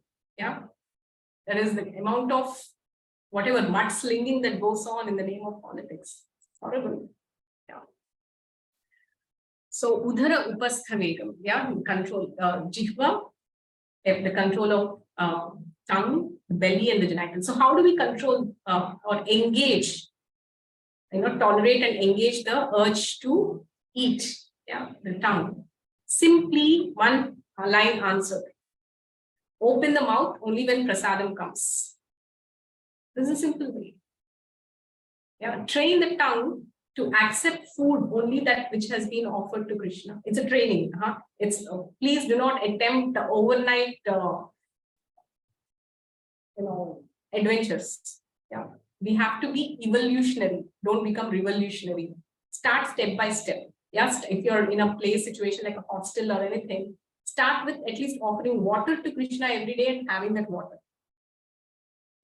That is the amount of whatever mudslinging that goes on in the name of politics. It's horrible. So Udhara Upastha Vegam, control Jihva, the control of tongue, belly, and the genitals. So how do we control or engage, tolerate and engage the urge to eat, the tongue? Simply one line answer. Open the mouth only when prasadam comes. This is a simple way. Train the tongue to accept food only that which has been offered to Krishna. It's a training. It's please do not attempt overnight adventures. We have to be evolutionary. Don't become revolutionary. Start step by step. If you're in a place situation like a hostel or anything, start with at least offering water to Krishna every day and having that water.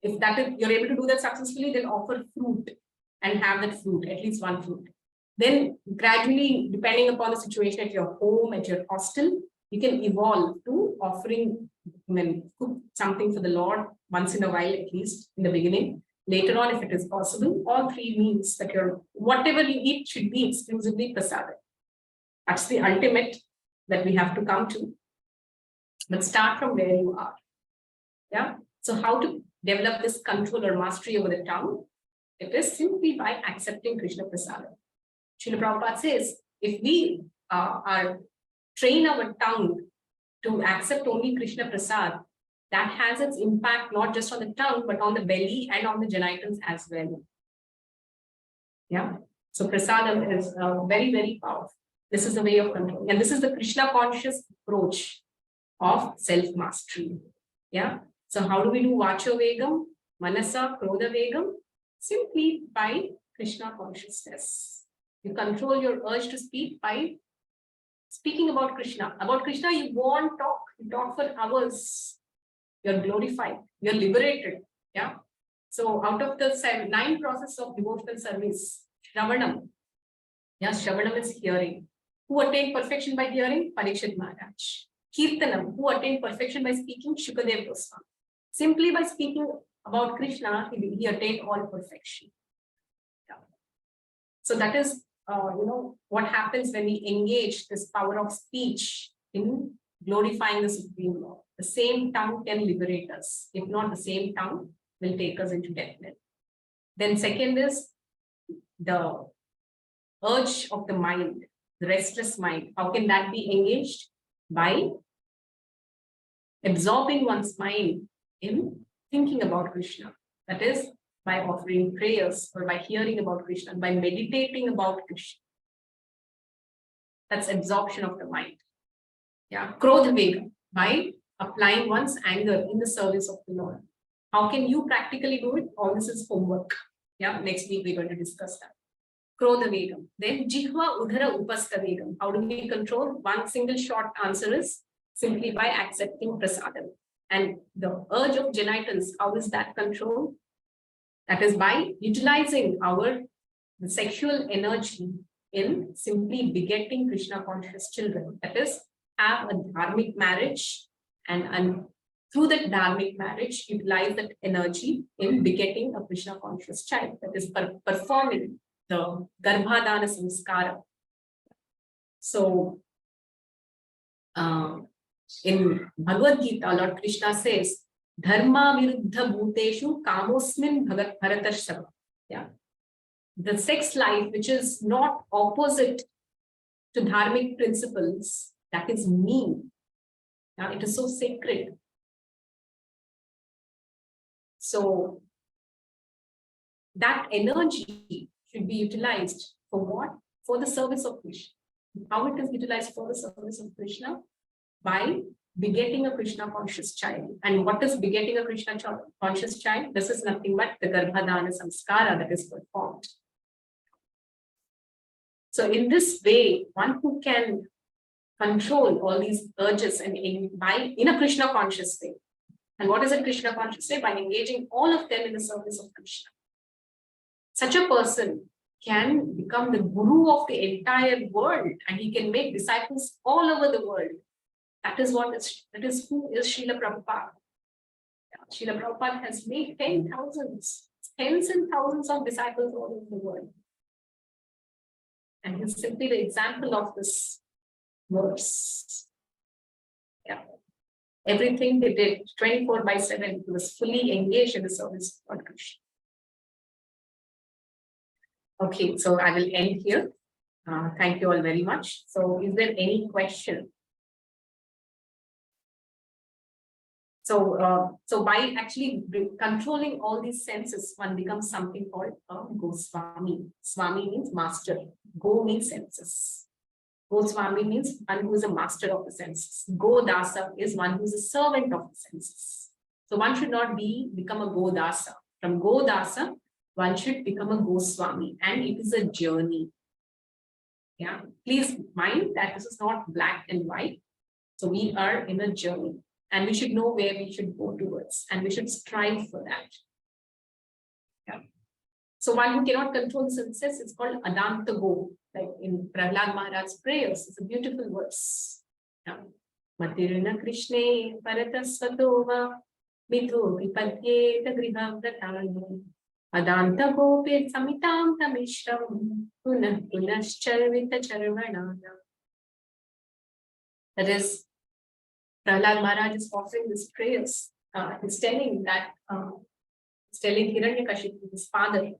If you're able to do that successfully, then offer fruit and have that fruit, at least one fruit. Then gradually, depending upon the situation at your home, at your hostel, you can evolve to offering, cook something for the Lord once in a while, at least in the beginning. Later on, if it is possible, all three meals that whatever you eat should be exclusively prasadam. That's the ultimate that we have to come to. But start from where you are. So how to develop this control or mastery over the tongue? It is simply by accepting Krishna prasadam. Srila Prabhupada says, if we train our tongue to accept only Krishna prasad, that has its impact not just on the tongue, but on the belly and on the genitals as well. So prasadam is very, very powerful. This is the way of control. And this is the Krishna conscious approach of self-mastery. So how do we do Vacho Vegam, Manasa, Krodha Vegam? Simply by Krishna consciousness. You control your urge to speak by speaking about Krishna. About Krishna, you go on talk. You talk for hours. You're glorified. You're liberated. So out of the 9 processes of devotional service, Shravanam. Shravanam is hearing. Who attained perfection by hearing? Parikshit Maharaj. Kirtanam. Who attained perfection by speaking? Shukadev Goswami. Simply by speaking about Krishna, he attained all perfection. So that is, what happens when we engage this power of speech in glorifying the Supreme Lord. The same tongue can liberate us. If not, the same tongue will take us into death. Then second is the urge of the mind, the restless mind. How can that be engaged? By absorbing one's mind in thinking about Krishna. That is, by offering prayers or by hearing about Krishna, by meditating about Krishna. That's absorption of the mind. Krodha Vegam, by applying one's anger in the service of the Lord. How can you practically do it? All this is homework. Next week we're going to discuss that. Krodha Vegam. Then Jihva Udhara Upastha Vegam. How do we control? One single short answer is simply by accepting prasadam. And the urge of genitals, how is that controlled? That is by utilizing the the sexual energy in simply begetting Krishna conscious children. That is, have a dharmic marriage and through that dharmic marriage, utilize that energy in begetting a Krishna conscious child. That is performing the Garbhadana Samskara. So, in Bhagavad Gita, Lord Krishna says, Dharma viruddha bhuteshu kamosmin bharatashtava. Yeah. The sex life, which is not opposite to dharmic principles, that is mean. Yeah, it is so sacred. So that energy should be utilized for what? For the service of Krishna. How it is utilized for the service of Krishna? By begetting a Krishna conscious child. And what is begetting a Krishna conscious child? This is nothing but the Garbhadana Samskara that is performed. So in this way, one who can control all these urges and in a Krishna conscious way. And what is a Krishna conscious way? By engaging all of them in the service of Krishna. Such a person can become the guru of the entire world, and he can make disciples all over the world. That is who is Srila Prabhupada. Srila Prabhupada has made tens and thousands of disciples all over the world. And he's simply the example of this verse. Yeah. Everything they did 24/7, he was fully engaged in the service of Lord Krishna. Okay, so I will end here. Thank you all very much. So is there any question? So by actually controlling all these senses, one becomes something called a Goswami. Swami means master. Go means senses. Goswami means one who is a master of the senses. Godasa is one who is a servant of the senses. So one should not become a Godasa. From Godasa, one should become a Goswami, and it is a journey. Yeah, please mind that this is not black and white. So we are in a journey. And we should know where we should go towards, and we should strive for that. Yeah. So one who cannot control senses is called Adanta Go, like in Prahlad Maharaj's prayers. It's a beautiful verse. Yeah. Matirna Krishne Paratasvatova Mitho Vipadyeta Griham Datani Adanta Gopi Samitam Tamishram Punascharvita Charvanana. That is, Prahlad Maharaj is offering this prayers. He's telling Hiranyakashipu, his father.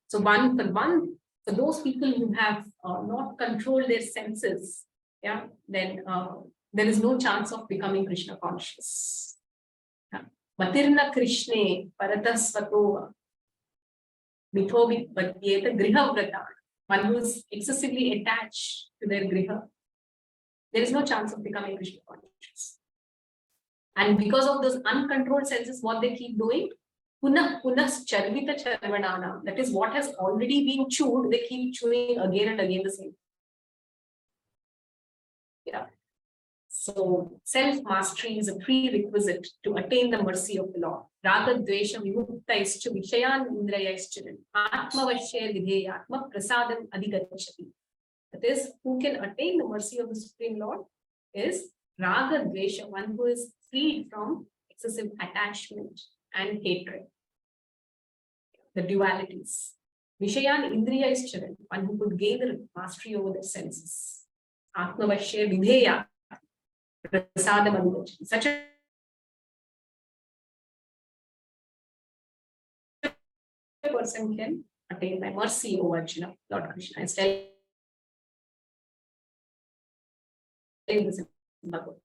So for those people who have not controlled their senses, yeah, then there is no chance of becoming Krishna conscious. Matirna Krishne Paratasvatova Mitho Vipadyeta Griha Vrata. One who is excessively attached to their griha, there is no chance of becoming Krishna conscious. And because of those uncontrolled senses, what they keep doing? Punas charvita charvanana. That is what has already been chewed, they keep chewing again and again the same. Yeah. So self-mastery is a prerequisite to attain the mercy of the Lord. Raga dvesha vimukta ischu vishayan indraya ischiran. Atma vashya vidheya atma prasadam adhigachati. That is, who can attain the mercy of the Supreme Lord is Raga Dvesha, one who is freed from excessive attachment and hatred, the dualities. Vishayan Indriya is Charan, one who could gain the mastery over the senses. Atma Vashya Vidheya, Prasadam Adhigachati. Such a person can attain my mercy over Lord Krishna. Is telling this in Bhagavad.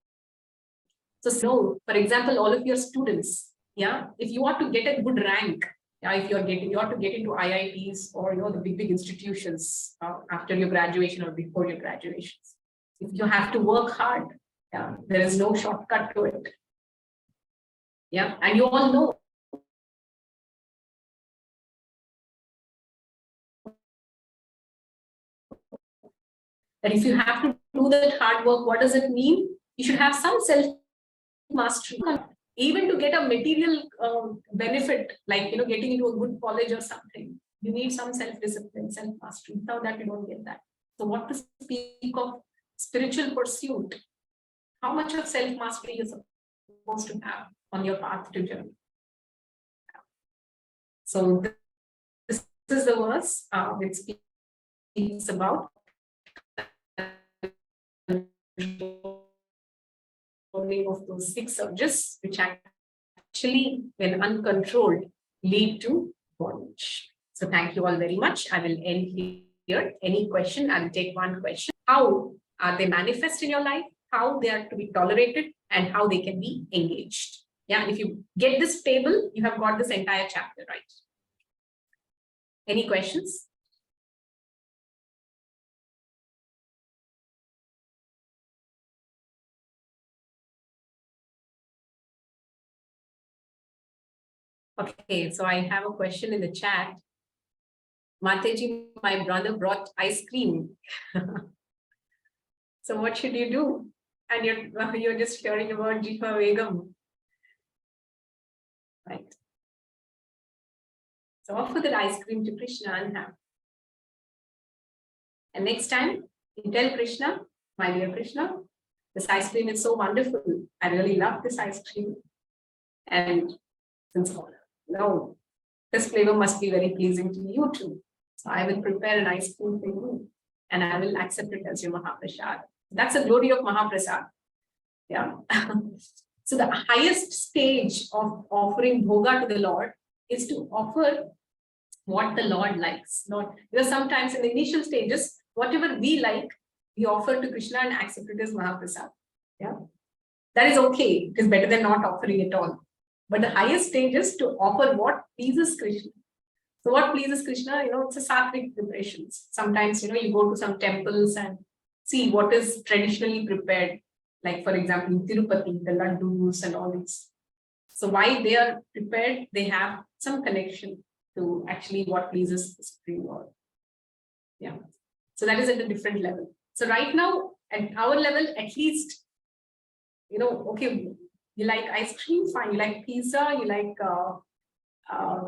So, for example, all of your students, yeah, if you want to get a good rank, yeah, if you want to get into IITs or the big institutions after your graduation or before your graduations, if you have to work hard, yeah, there is no shortcut to it. Yeah, and you all know that if you have to do that hard work, what does it mean? You should have some self-mastery. Even to get a material benefit, like getting into a good college or something, you need some self-discipline, self-mastery. Without that, you don't get that. So what to speak of spiritual pursuit? How much of self-mastery you're supposed to have on your path to journey? So this is the verse which speaks about of those 6 urges, which actually, when uncontrolled, lead to bondage. So thank you all very much. I will end here. Any question? I will take one question. How are they manifest in your life? How they are to be tolerated, and how they can be engaged. Yeah, if you get this table, you have got this entire chapter, right? Any questions? Okay, so I have a question in the chat. Mataji, my brother brought ice cream. So what should you do? And you're just hearing about Jifa Begum. Right. So offer the ice cream to Krishna and have. And next time, you tell Krishna, my dear Krishna, this ice cream is so wonderful. I really love this ice cream. And since this flavor must be very pleasing to you too. So I will prepare an ice cream for you and I will accept it as your Mahaprasad. That's the glory of Mahaprasad. Yeah. So the highest stage of offering bhoga to the Lord is to offer what the Lord likes. Not, sometimes in the initial stages, whatever we like, we offer to Krishna and accept it as Mahaprasad. Yeah. That is okay. It is better than not offering at all. But the highest stage is to offer what pleases Krishna. So what pleases Krishna, it's a sattvic preparations. Sometimes, you go to some temples and see what is traditionally prepared. Like, for example, in Tirupati, the laddus and all these. So why they are prepared, they have some connection to actually what pleases the Supreme Lord. Yeah. So that is at a different level. So right now, at our level, at least, okay, you like ice cream, fine. You like pizza, you like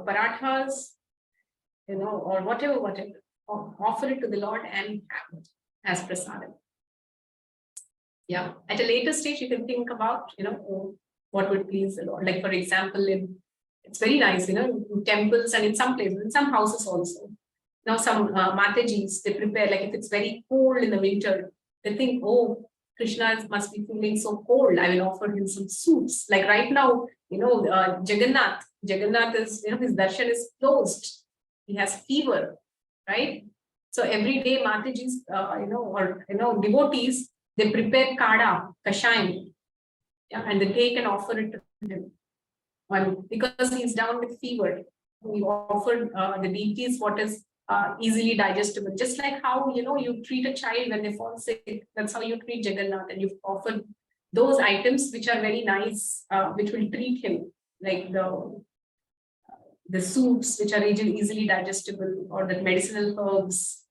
parathas, or whatever. Offer it to the Lord and have it as prasadam. Yeah. At a later stage, you can think about, what would please the Lord. Like, for example, it's very nice, in temples and in some places, in some houses also. Now, some Matajis, they prepare, like if it's very cold in the winter, they think, oh, Krishna must be feeling so cold. I will offer him some soups. Like right now, Jagannath is, his darshan is closed. He has fever, right? So every day, Matajis, devotees, they prepare kada, kashayam, yeah, and they take and offer it to him. Because he's down with fever, we offer the deities what is easily digestible. Just like how, you treat a child when they fall sick, that's how you treat Jagannath, and you've offered those items which are very nice, which will treat him, like the soups which are easily digestible, or the medicinal herbs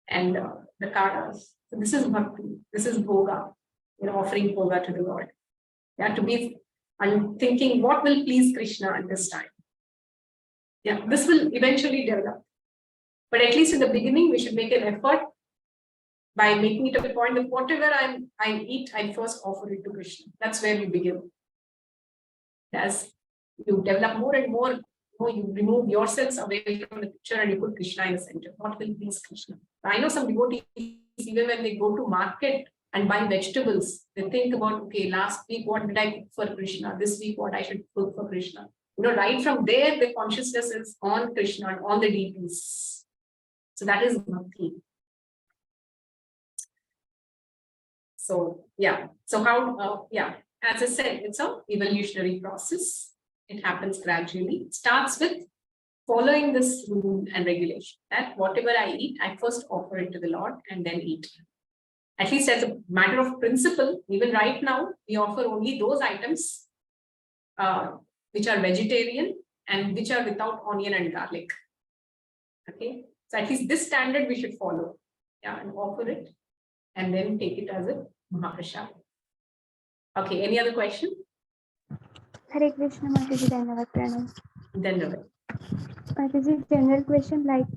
and the kadas. So this is bhakti, this is bhoga, offering bhoga to the Lord. Yeah, to be and thinking what will please Krishna at this time. Yeah, this will eventually develop. But at least in the beginning, we should make an effort by making it a point that whatever I eat, I first offer it to Krishna. That's where we begin. As you develop more and more, you remove yourselves away from the picture and you put Krishna in the center. What will please Krishna? I know some devotees, even when they go to market and buy vegetables, they think about, okay, last week, what did I cook for Krishna? This week, what I should cook for Krishna? Right from there, the consciousness is on Krishna and on the deities. So that is bhakti. So, yeah. So how, as I said, it's an evolutionary process. It happens gradually. It starts with following this rule and regulation that whatever I eat, I first offer it to the Lord and then eat. At least as a matter of principle, even right now, we offer only those items which are vegetarian and which are without onion and garlic. Okay, so at least this standard we should follow. Yeah, and offer it and then take it as a Mahaprasad. Okay, any other question? Hare Krishna, Mataji, Dhanavad Pranam. Then Mataji, general question like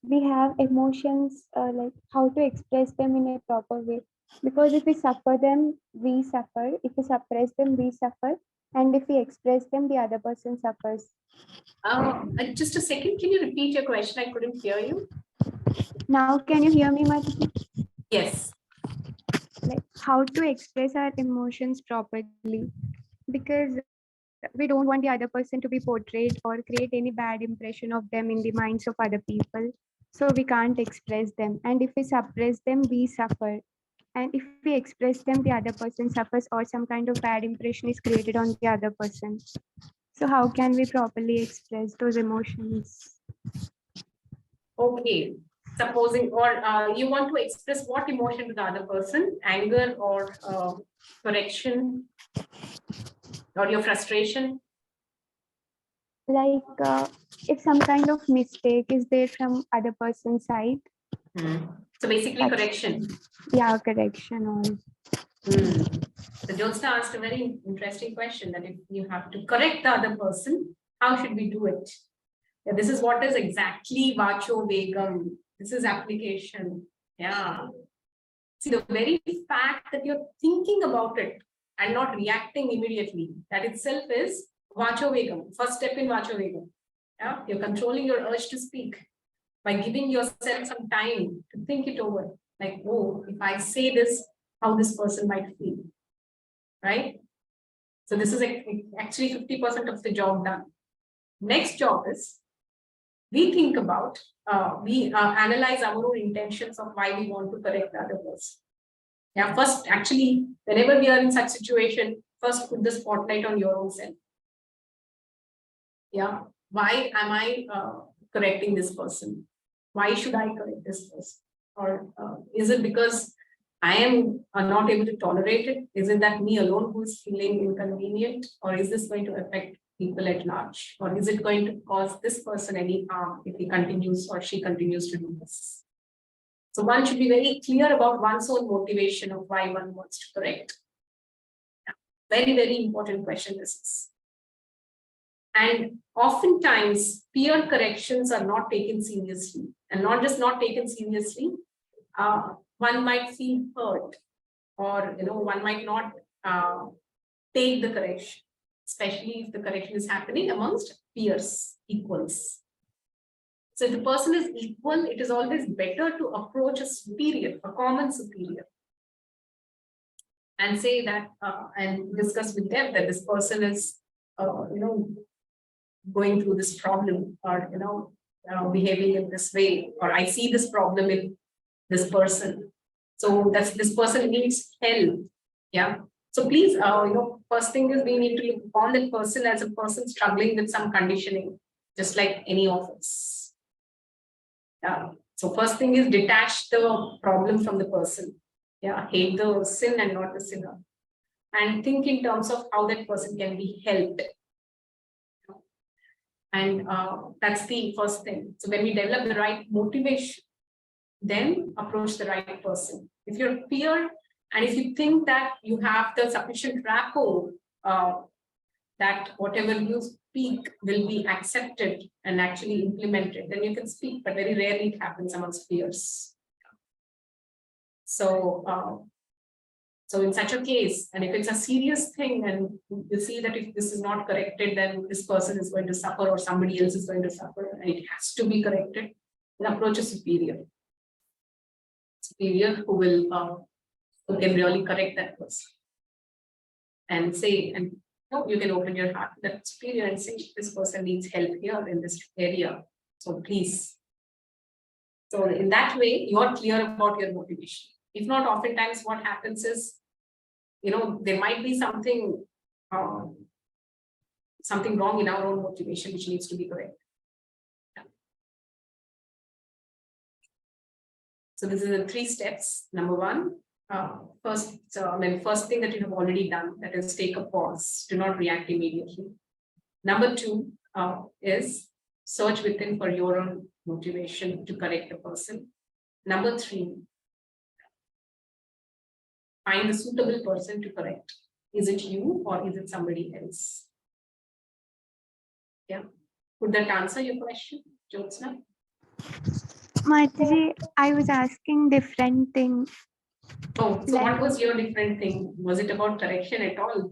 we have emotions, like how to express them in a proper way. Because if we suffer them, we suffer. If we suppress them, we suffer. And if we express them, the other person suffers. just a second, can you repeat your question? I couldn't hear you. Now, can you hear me, Mataji? Yes. Like how to express our emotions properly, because we don't want the other person to be portrayed or create any bad impression of them in the minds of other people, so we can't express them, and if we suppress them we suffer, and if we express them the other person suffers or some kind of bad impression is created on the other person. So how can we properly express those emotions? Okay. Supposing, or you want to express what emotion to the other person, anger or correction or your frustration? Like if some kind of mistake is there from other person's side. So basically That's- correction. Yeah, correction or So Jyotsna asked a very interesting question, that if you have to correct the other person, how should we do it? Yeah, this is what is exactly Vacho Vegam. This is application. Yeah. See, the very fact that you're thinking about it and not reacting immediately, that itself is Vacho Vegam, first step in Vacho Vegam. Yeah, you're controlling your urge to speak by giving yourself some time to think it over. Like, oh, if I say this, how this person might feel, right? So this is actually 50% of the job done. Next job is, we think about, we analyze our own intentions of why we want to correct the other person. Yeah, first, actually, whenever we are in such situation, first put the spotlight on your own self. Yeah, why am I correcting this person? Why should I correct this person? Or is it because I am not able to tolerate it? Is it that me alone who is feeling inconvenient? Or is this going to affect people at large? Or is it going to cause this person any harm if he continues or she continues to do this? So one should be very clear about one's own motivation of why one wants to correct. Very, very important question this is. And oftentimes, peer corrections are not taken seriously. And not just not taken seriously, one might feel hurt, or one might not take the correction, especially if the correction is happening amongst peers, equals. So if the person is equal, it is always better to approach a superior, a common superior, and say that, and discuss with them that this person is, going through this problem, or behaving in this way, or I see this problem in this person. So this person needs help. Yeah. So please, first thing is we need to look upon that person as a person struggling with some conditioning, just like any of us. Yeah. So first thing is detach the problem from the person. Yeah. Hate the sin and not the sinner. And think in terms of how that person can be helped. And that's the first thing. So when we develop the right motivation, then approach the right person. If you're a peer, and if you think that you have the sufficient rapport, that whatever you speak will be accepted and actually implemented, then you can speak, but very rarely it happens amongst peers. So in such a case, and if it's a serious thing and you see that if this is not corrected, then this person is going to suffer or somebody else is going to suffer and it has to be corrected, then approach a superior. Superior who can really correct that person. And say, and you can open your heart to that superior and say, this person needs help here in this area. So please. So in that way, you're clear about your motivation. If not, oftentimes what happens is, there might be something wrong in our own motivation, which needs to be corrected. Yeah. So this is the 3 steps. Number 1, first thing that you have already done, that is take a pause, do not react immediately. Number 2 is search within for your own motivation to correct the person. Number 3, find the suitable person to correct. Is it you or is it somebody else? Yeah. Would that answer your question, Jyotsna? Mataji, I was asking different things. Oh, so Like- what was your different thing? Was it about correction at all?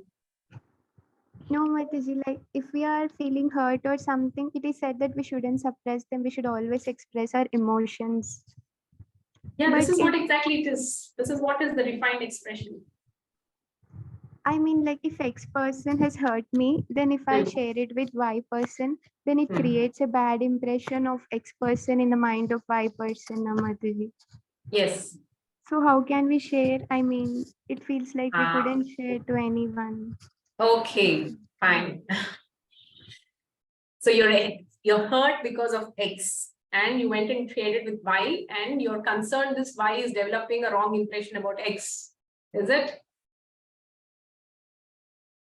No, Mataji, like if we are feeling hurt or something, it is said that we shouldn't suppress them. We should always express our emotions. Yeah, this But is what exactly it is. This is what is the refined expression. I mean, like if X person has hurt me, then if I share it with Y person, then it creates a bad impression of X person in the mind of Y person, Mataji. Yes. So how can we share? I mean, it feels like we Ah. couldn't share to anyone. Okay, fine. So you're hurt because of X and you went and traded with Y and you're concerned this Y is developing a wrong impression about X. Is it?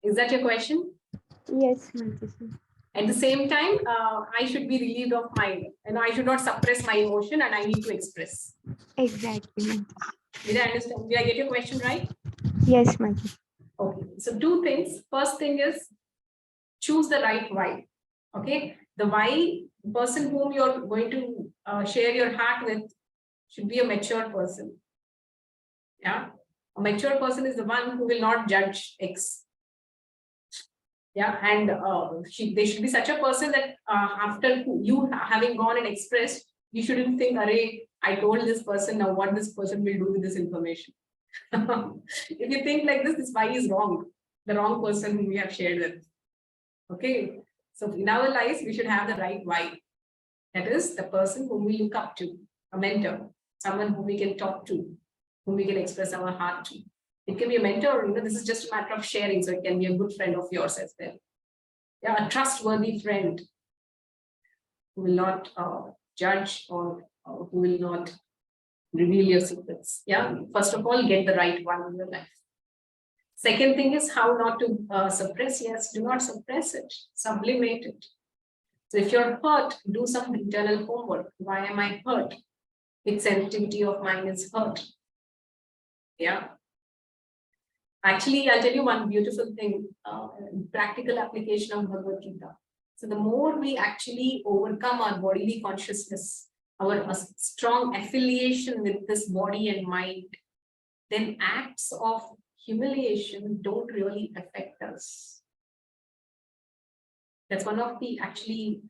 Is that your question? Yes, Mataji. At the same time, I should be relieved of my, I should not suppress my emotion and I need to express. Exactly. Did I understand? Did I get your question right? Yes, Mataji. Okay, so two things. First thing is choose the right why. Okay, the why person whom you're going to share your heart with should be a mature person. Yeah, a mature person is the one who will not judge X. Yeah, and they should be such a person that after you having gone and expressed, you shouldn't think, "Arey, I told this person, now what this person will do with this information." If you think like this why is wrong, the wrong person whom we have shared with. Okay, so in our lives, we should have the right why. That is the person whom we look up to, a mentor, someone whom we can talk to, whom we can express our heart to. It can be a mentor, this is just a matter of sharing, so it can be a good friend of yours as well. Yeah, a trustworthy friend who will not judge or who will not reveal your secrets. Yeah, first of all, get the right one in your life. Second thing is how not to suppress. Yes, do not suppress it, sublimate it. So if you're hurt, do some internal homework. Why am I hurt? Which sensitivity of mine is hurt? Yeah. Actually, I'll tell you one beautiful thing, practical application of Bhagavad Gita. So the more we actually overcome our bodily consciousness, our strong affiliation with this body and mind, then acts of humiliation don't really affect us. That's one of the actually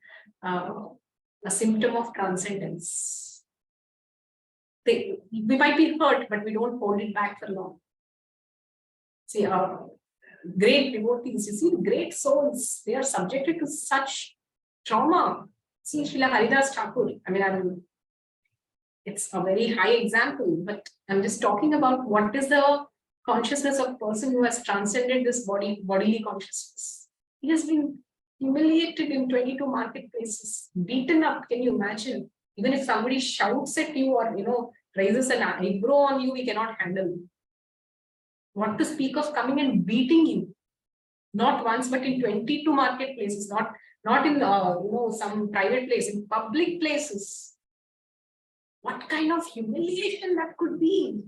a symptom of transcendence. We might be hurt, but we don't hold it back for long. See, great devotees, you see, great souls, they are subjected to such trauma. See, Srila Haridas Thakur, it's a very high example, but I'm just talking about what is the consciousness of a person who has transcended this bodily consciousness. He has been humiliated in 22 marketplaces, beaten up. Can you imagine? Even if somebody shouts at you or raises an eyebrow on you, we cannot handle. What to speak of coming and beating you? Not once, but in 22 marketplaces, not in some private place, in public places. What kind of humiliation that could be?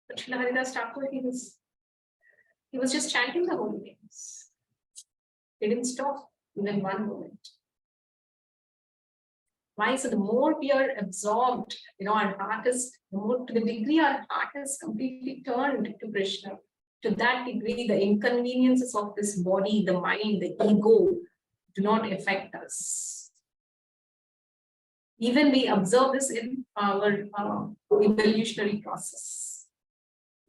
But Srila Haridas Thakur, he was just chanting the holy names. He didn't stop even one moment. Why? So the more we are absorbed, our heart is, the more to the degree our heart is completely turned to Krishna, to that degree, the inconveniences of this body, the mind, the ego do not affect us. Even we observe this in our evolutionary process.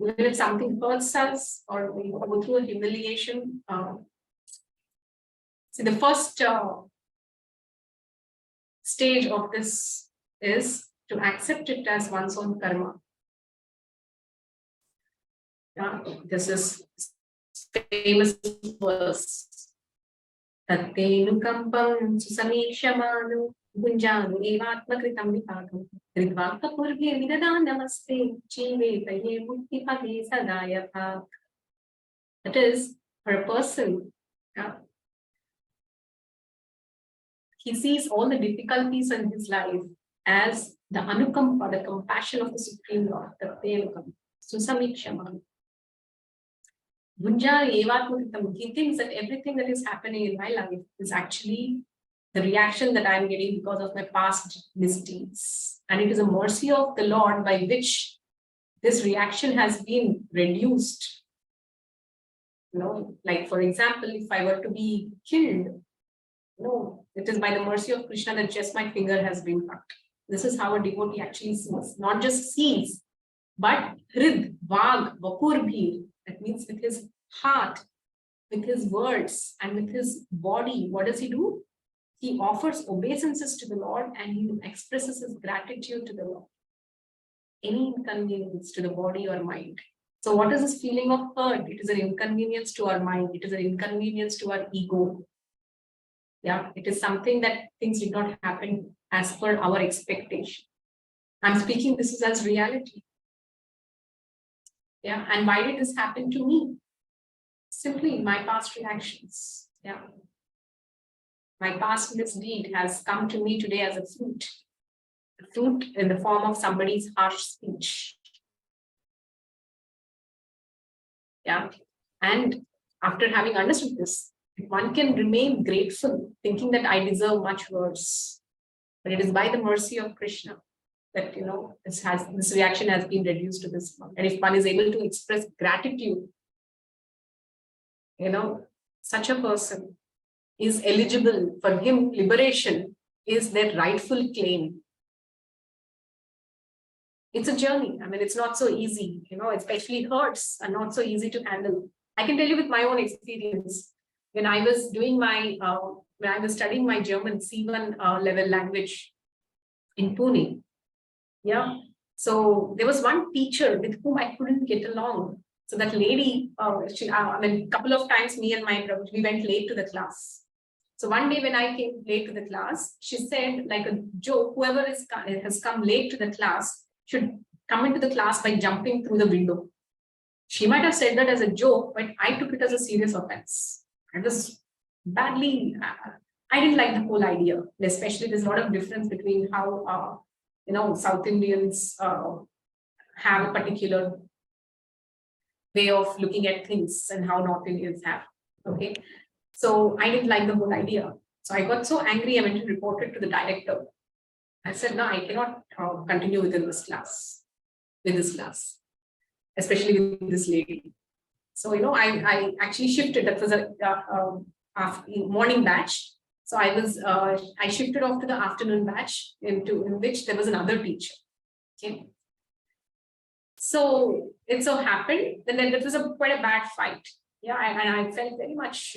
Even if something hurts us or we go through a humiliation, see the first stage of this is to accept it as one's own karma. Yeah, this is famous verse. Tattenu kampam susamekshamanu gunjanu evatmakritam vipakam ridvaka purve vidada namaste chive taye mukti pade sadayatha. That is, for a person, he sees all the difficulties in his life as the anukampa, the compassion of the Supreme Lord, the Susamikshama. He thinks that everything that is happening in my life is actually the reaction that I'm getting because of my past misdeeds. And it is a mercy of the Lord by which this reaction has been reduced. Like for example, if I were to be killed, it is by the mercy of Krishna that just my finger has been cut. This is how a devotee actually sees, not just sees, but hrid, vag, vakur bhir. That means with his heart, with his words, and with his body. What does he do? He offers obeisances to the Lord and he expresses his gratitude to the Lord. Any inconvenience to the body or mind. So what is this feeling of hurt? It is an inconvenience to our mind. It is an inconvenience to our ego. Yeah, it is something that things did not happen as per our expectation. I'm speaking this is as reality. Yeah, and why did this happen to me? Simply my past reactions. Yeah. My past misdeed has come to me today as a fruit. A fruit in the form of somebody's harsh speech. Yeah. And after having understood this, one can remain grateful, thinking that I deserve much worse. But it is by the mercy of Krishna that this reaction has been reduced to this one. And if one is able to express gratitude, such a person is eligible. For him, liberation is their rightful claim. It's a journey. I mean, it's not so easy, especially hurts are not so easy to handle. I can tell you with my own experience, when I was doing when I was studying my German C1 level language in Pune. Yeah. So there was one teacher with whom I couldn't get along. So that lady, a couple of times me and my brother, we went late to the class. So one day when I came late to the class, she said like a joke, whoever has come late to the class should come into the class by jumping through the window. She might have said that as a joke, but I took it as a serious offense. I was badly, I didn't like the whole idea. Especially there's a lot of difference between how, South Indians have a particular way of looking at things and how North Indians have. Okay. So I didn't like the whole idea. So I got so angry, I went and reported to the director. I said, no, I cannot continue with this class, especially with this lady. So, I actually shifted. That was a morning batch. So I shifted off to the afternoon batch in which there was another teacher. Okay. So it so happened that then it was quite a bad fight. Yeah, and I felt very much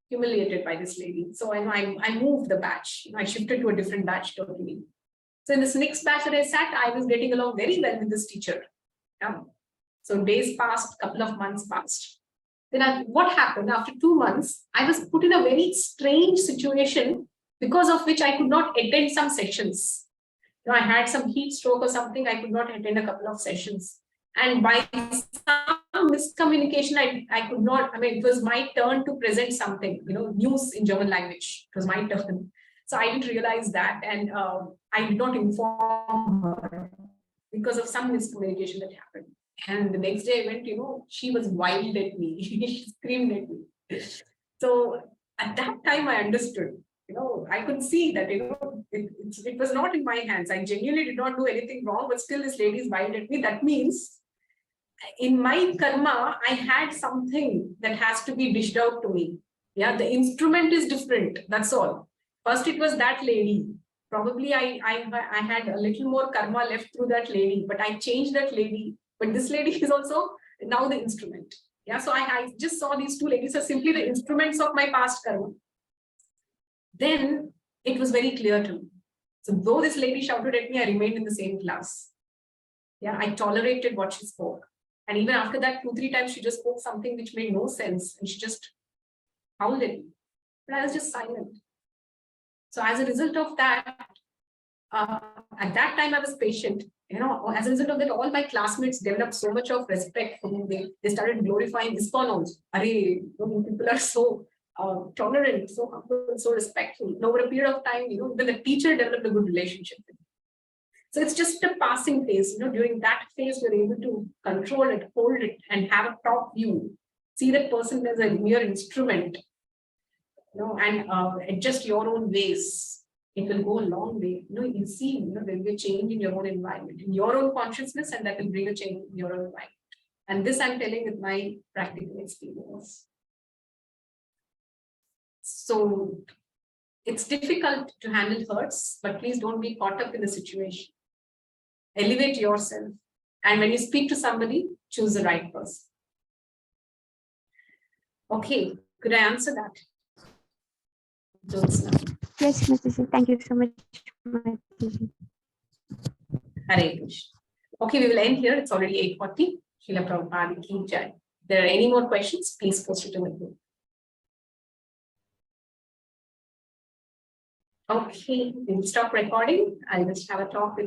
humiliated by this lady. So I moved the batch. I shifted to a different batch totally. So in this next batch that I sat, I was getting along very well with this teacher. Yeah. So days passed, couple of months passed. Then what happened? After 2 months, I was put in a very strange situation because of which I could not attend some sessions. I had some heat stroke or something. I could not attend a couple of sessions. And by some miscommunication, I could not, it was my turn to present something, news in German language. It was my turn. So I didn't realize that. And I did not inform her because of some miscommunication that happened. And the next day I went, she was wild at me. She screamed at me. So at that time I understood, I could see that, it was not in my hands. I genuinely did not do anything wrong, but still this lady is wild at me. That means in my karma, I had something that has to be dished out to me. Yeah, the instrument is different. That's all. First, it was that lady. Probably I had a little more karma left through that lady, but I changed that lady. But this lady is also now the instrument. Yeah, so I just saw these two ladies as simply the instruments of my past karma. Then it was very clear to me. So though this lady shouted at me, I remained in the same class. Yeah, I tolerated what she spoke. And even after that, 2-3 times, she just spoke something which made no sense. And she just howled at me. But I was just silent. So as a result of that, at that time, I was patient. As a result of that, all my classmates developed so much of respect for me. They started glorifying ISKCON also. People are so tolerant, so humble, so respectful. And over a period of time, when the teacher developed a good relationship with me. So it's just a passing phase. During that phase, you're able to control it, hold it, and have a top view. See that person as a mere instrument, and adjust your own ways. It will go a long way. You see, there will be a change in your own environment, in your own consciousness, and that will bring a change in your own environment. And this I'm telling with my practical experience. So it's difficult to handle hurts, but please don't be caught up in the situation. Elevate yourself. And when you speak to somebody, choose the right person. Okay, could I answer that? Jyotsna. Yes, Mataji. Thank you so much, Mataji. Hare Krishna. Okay, we will end here. It's already 8:40. Srila Prabhupada ki jai. If there are any more questions, please post it in the group. Okay, we'll stop recording. I'll just have a talk with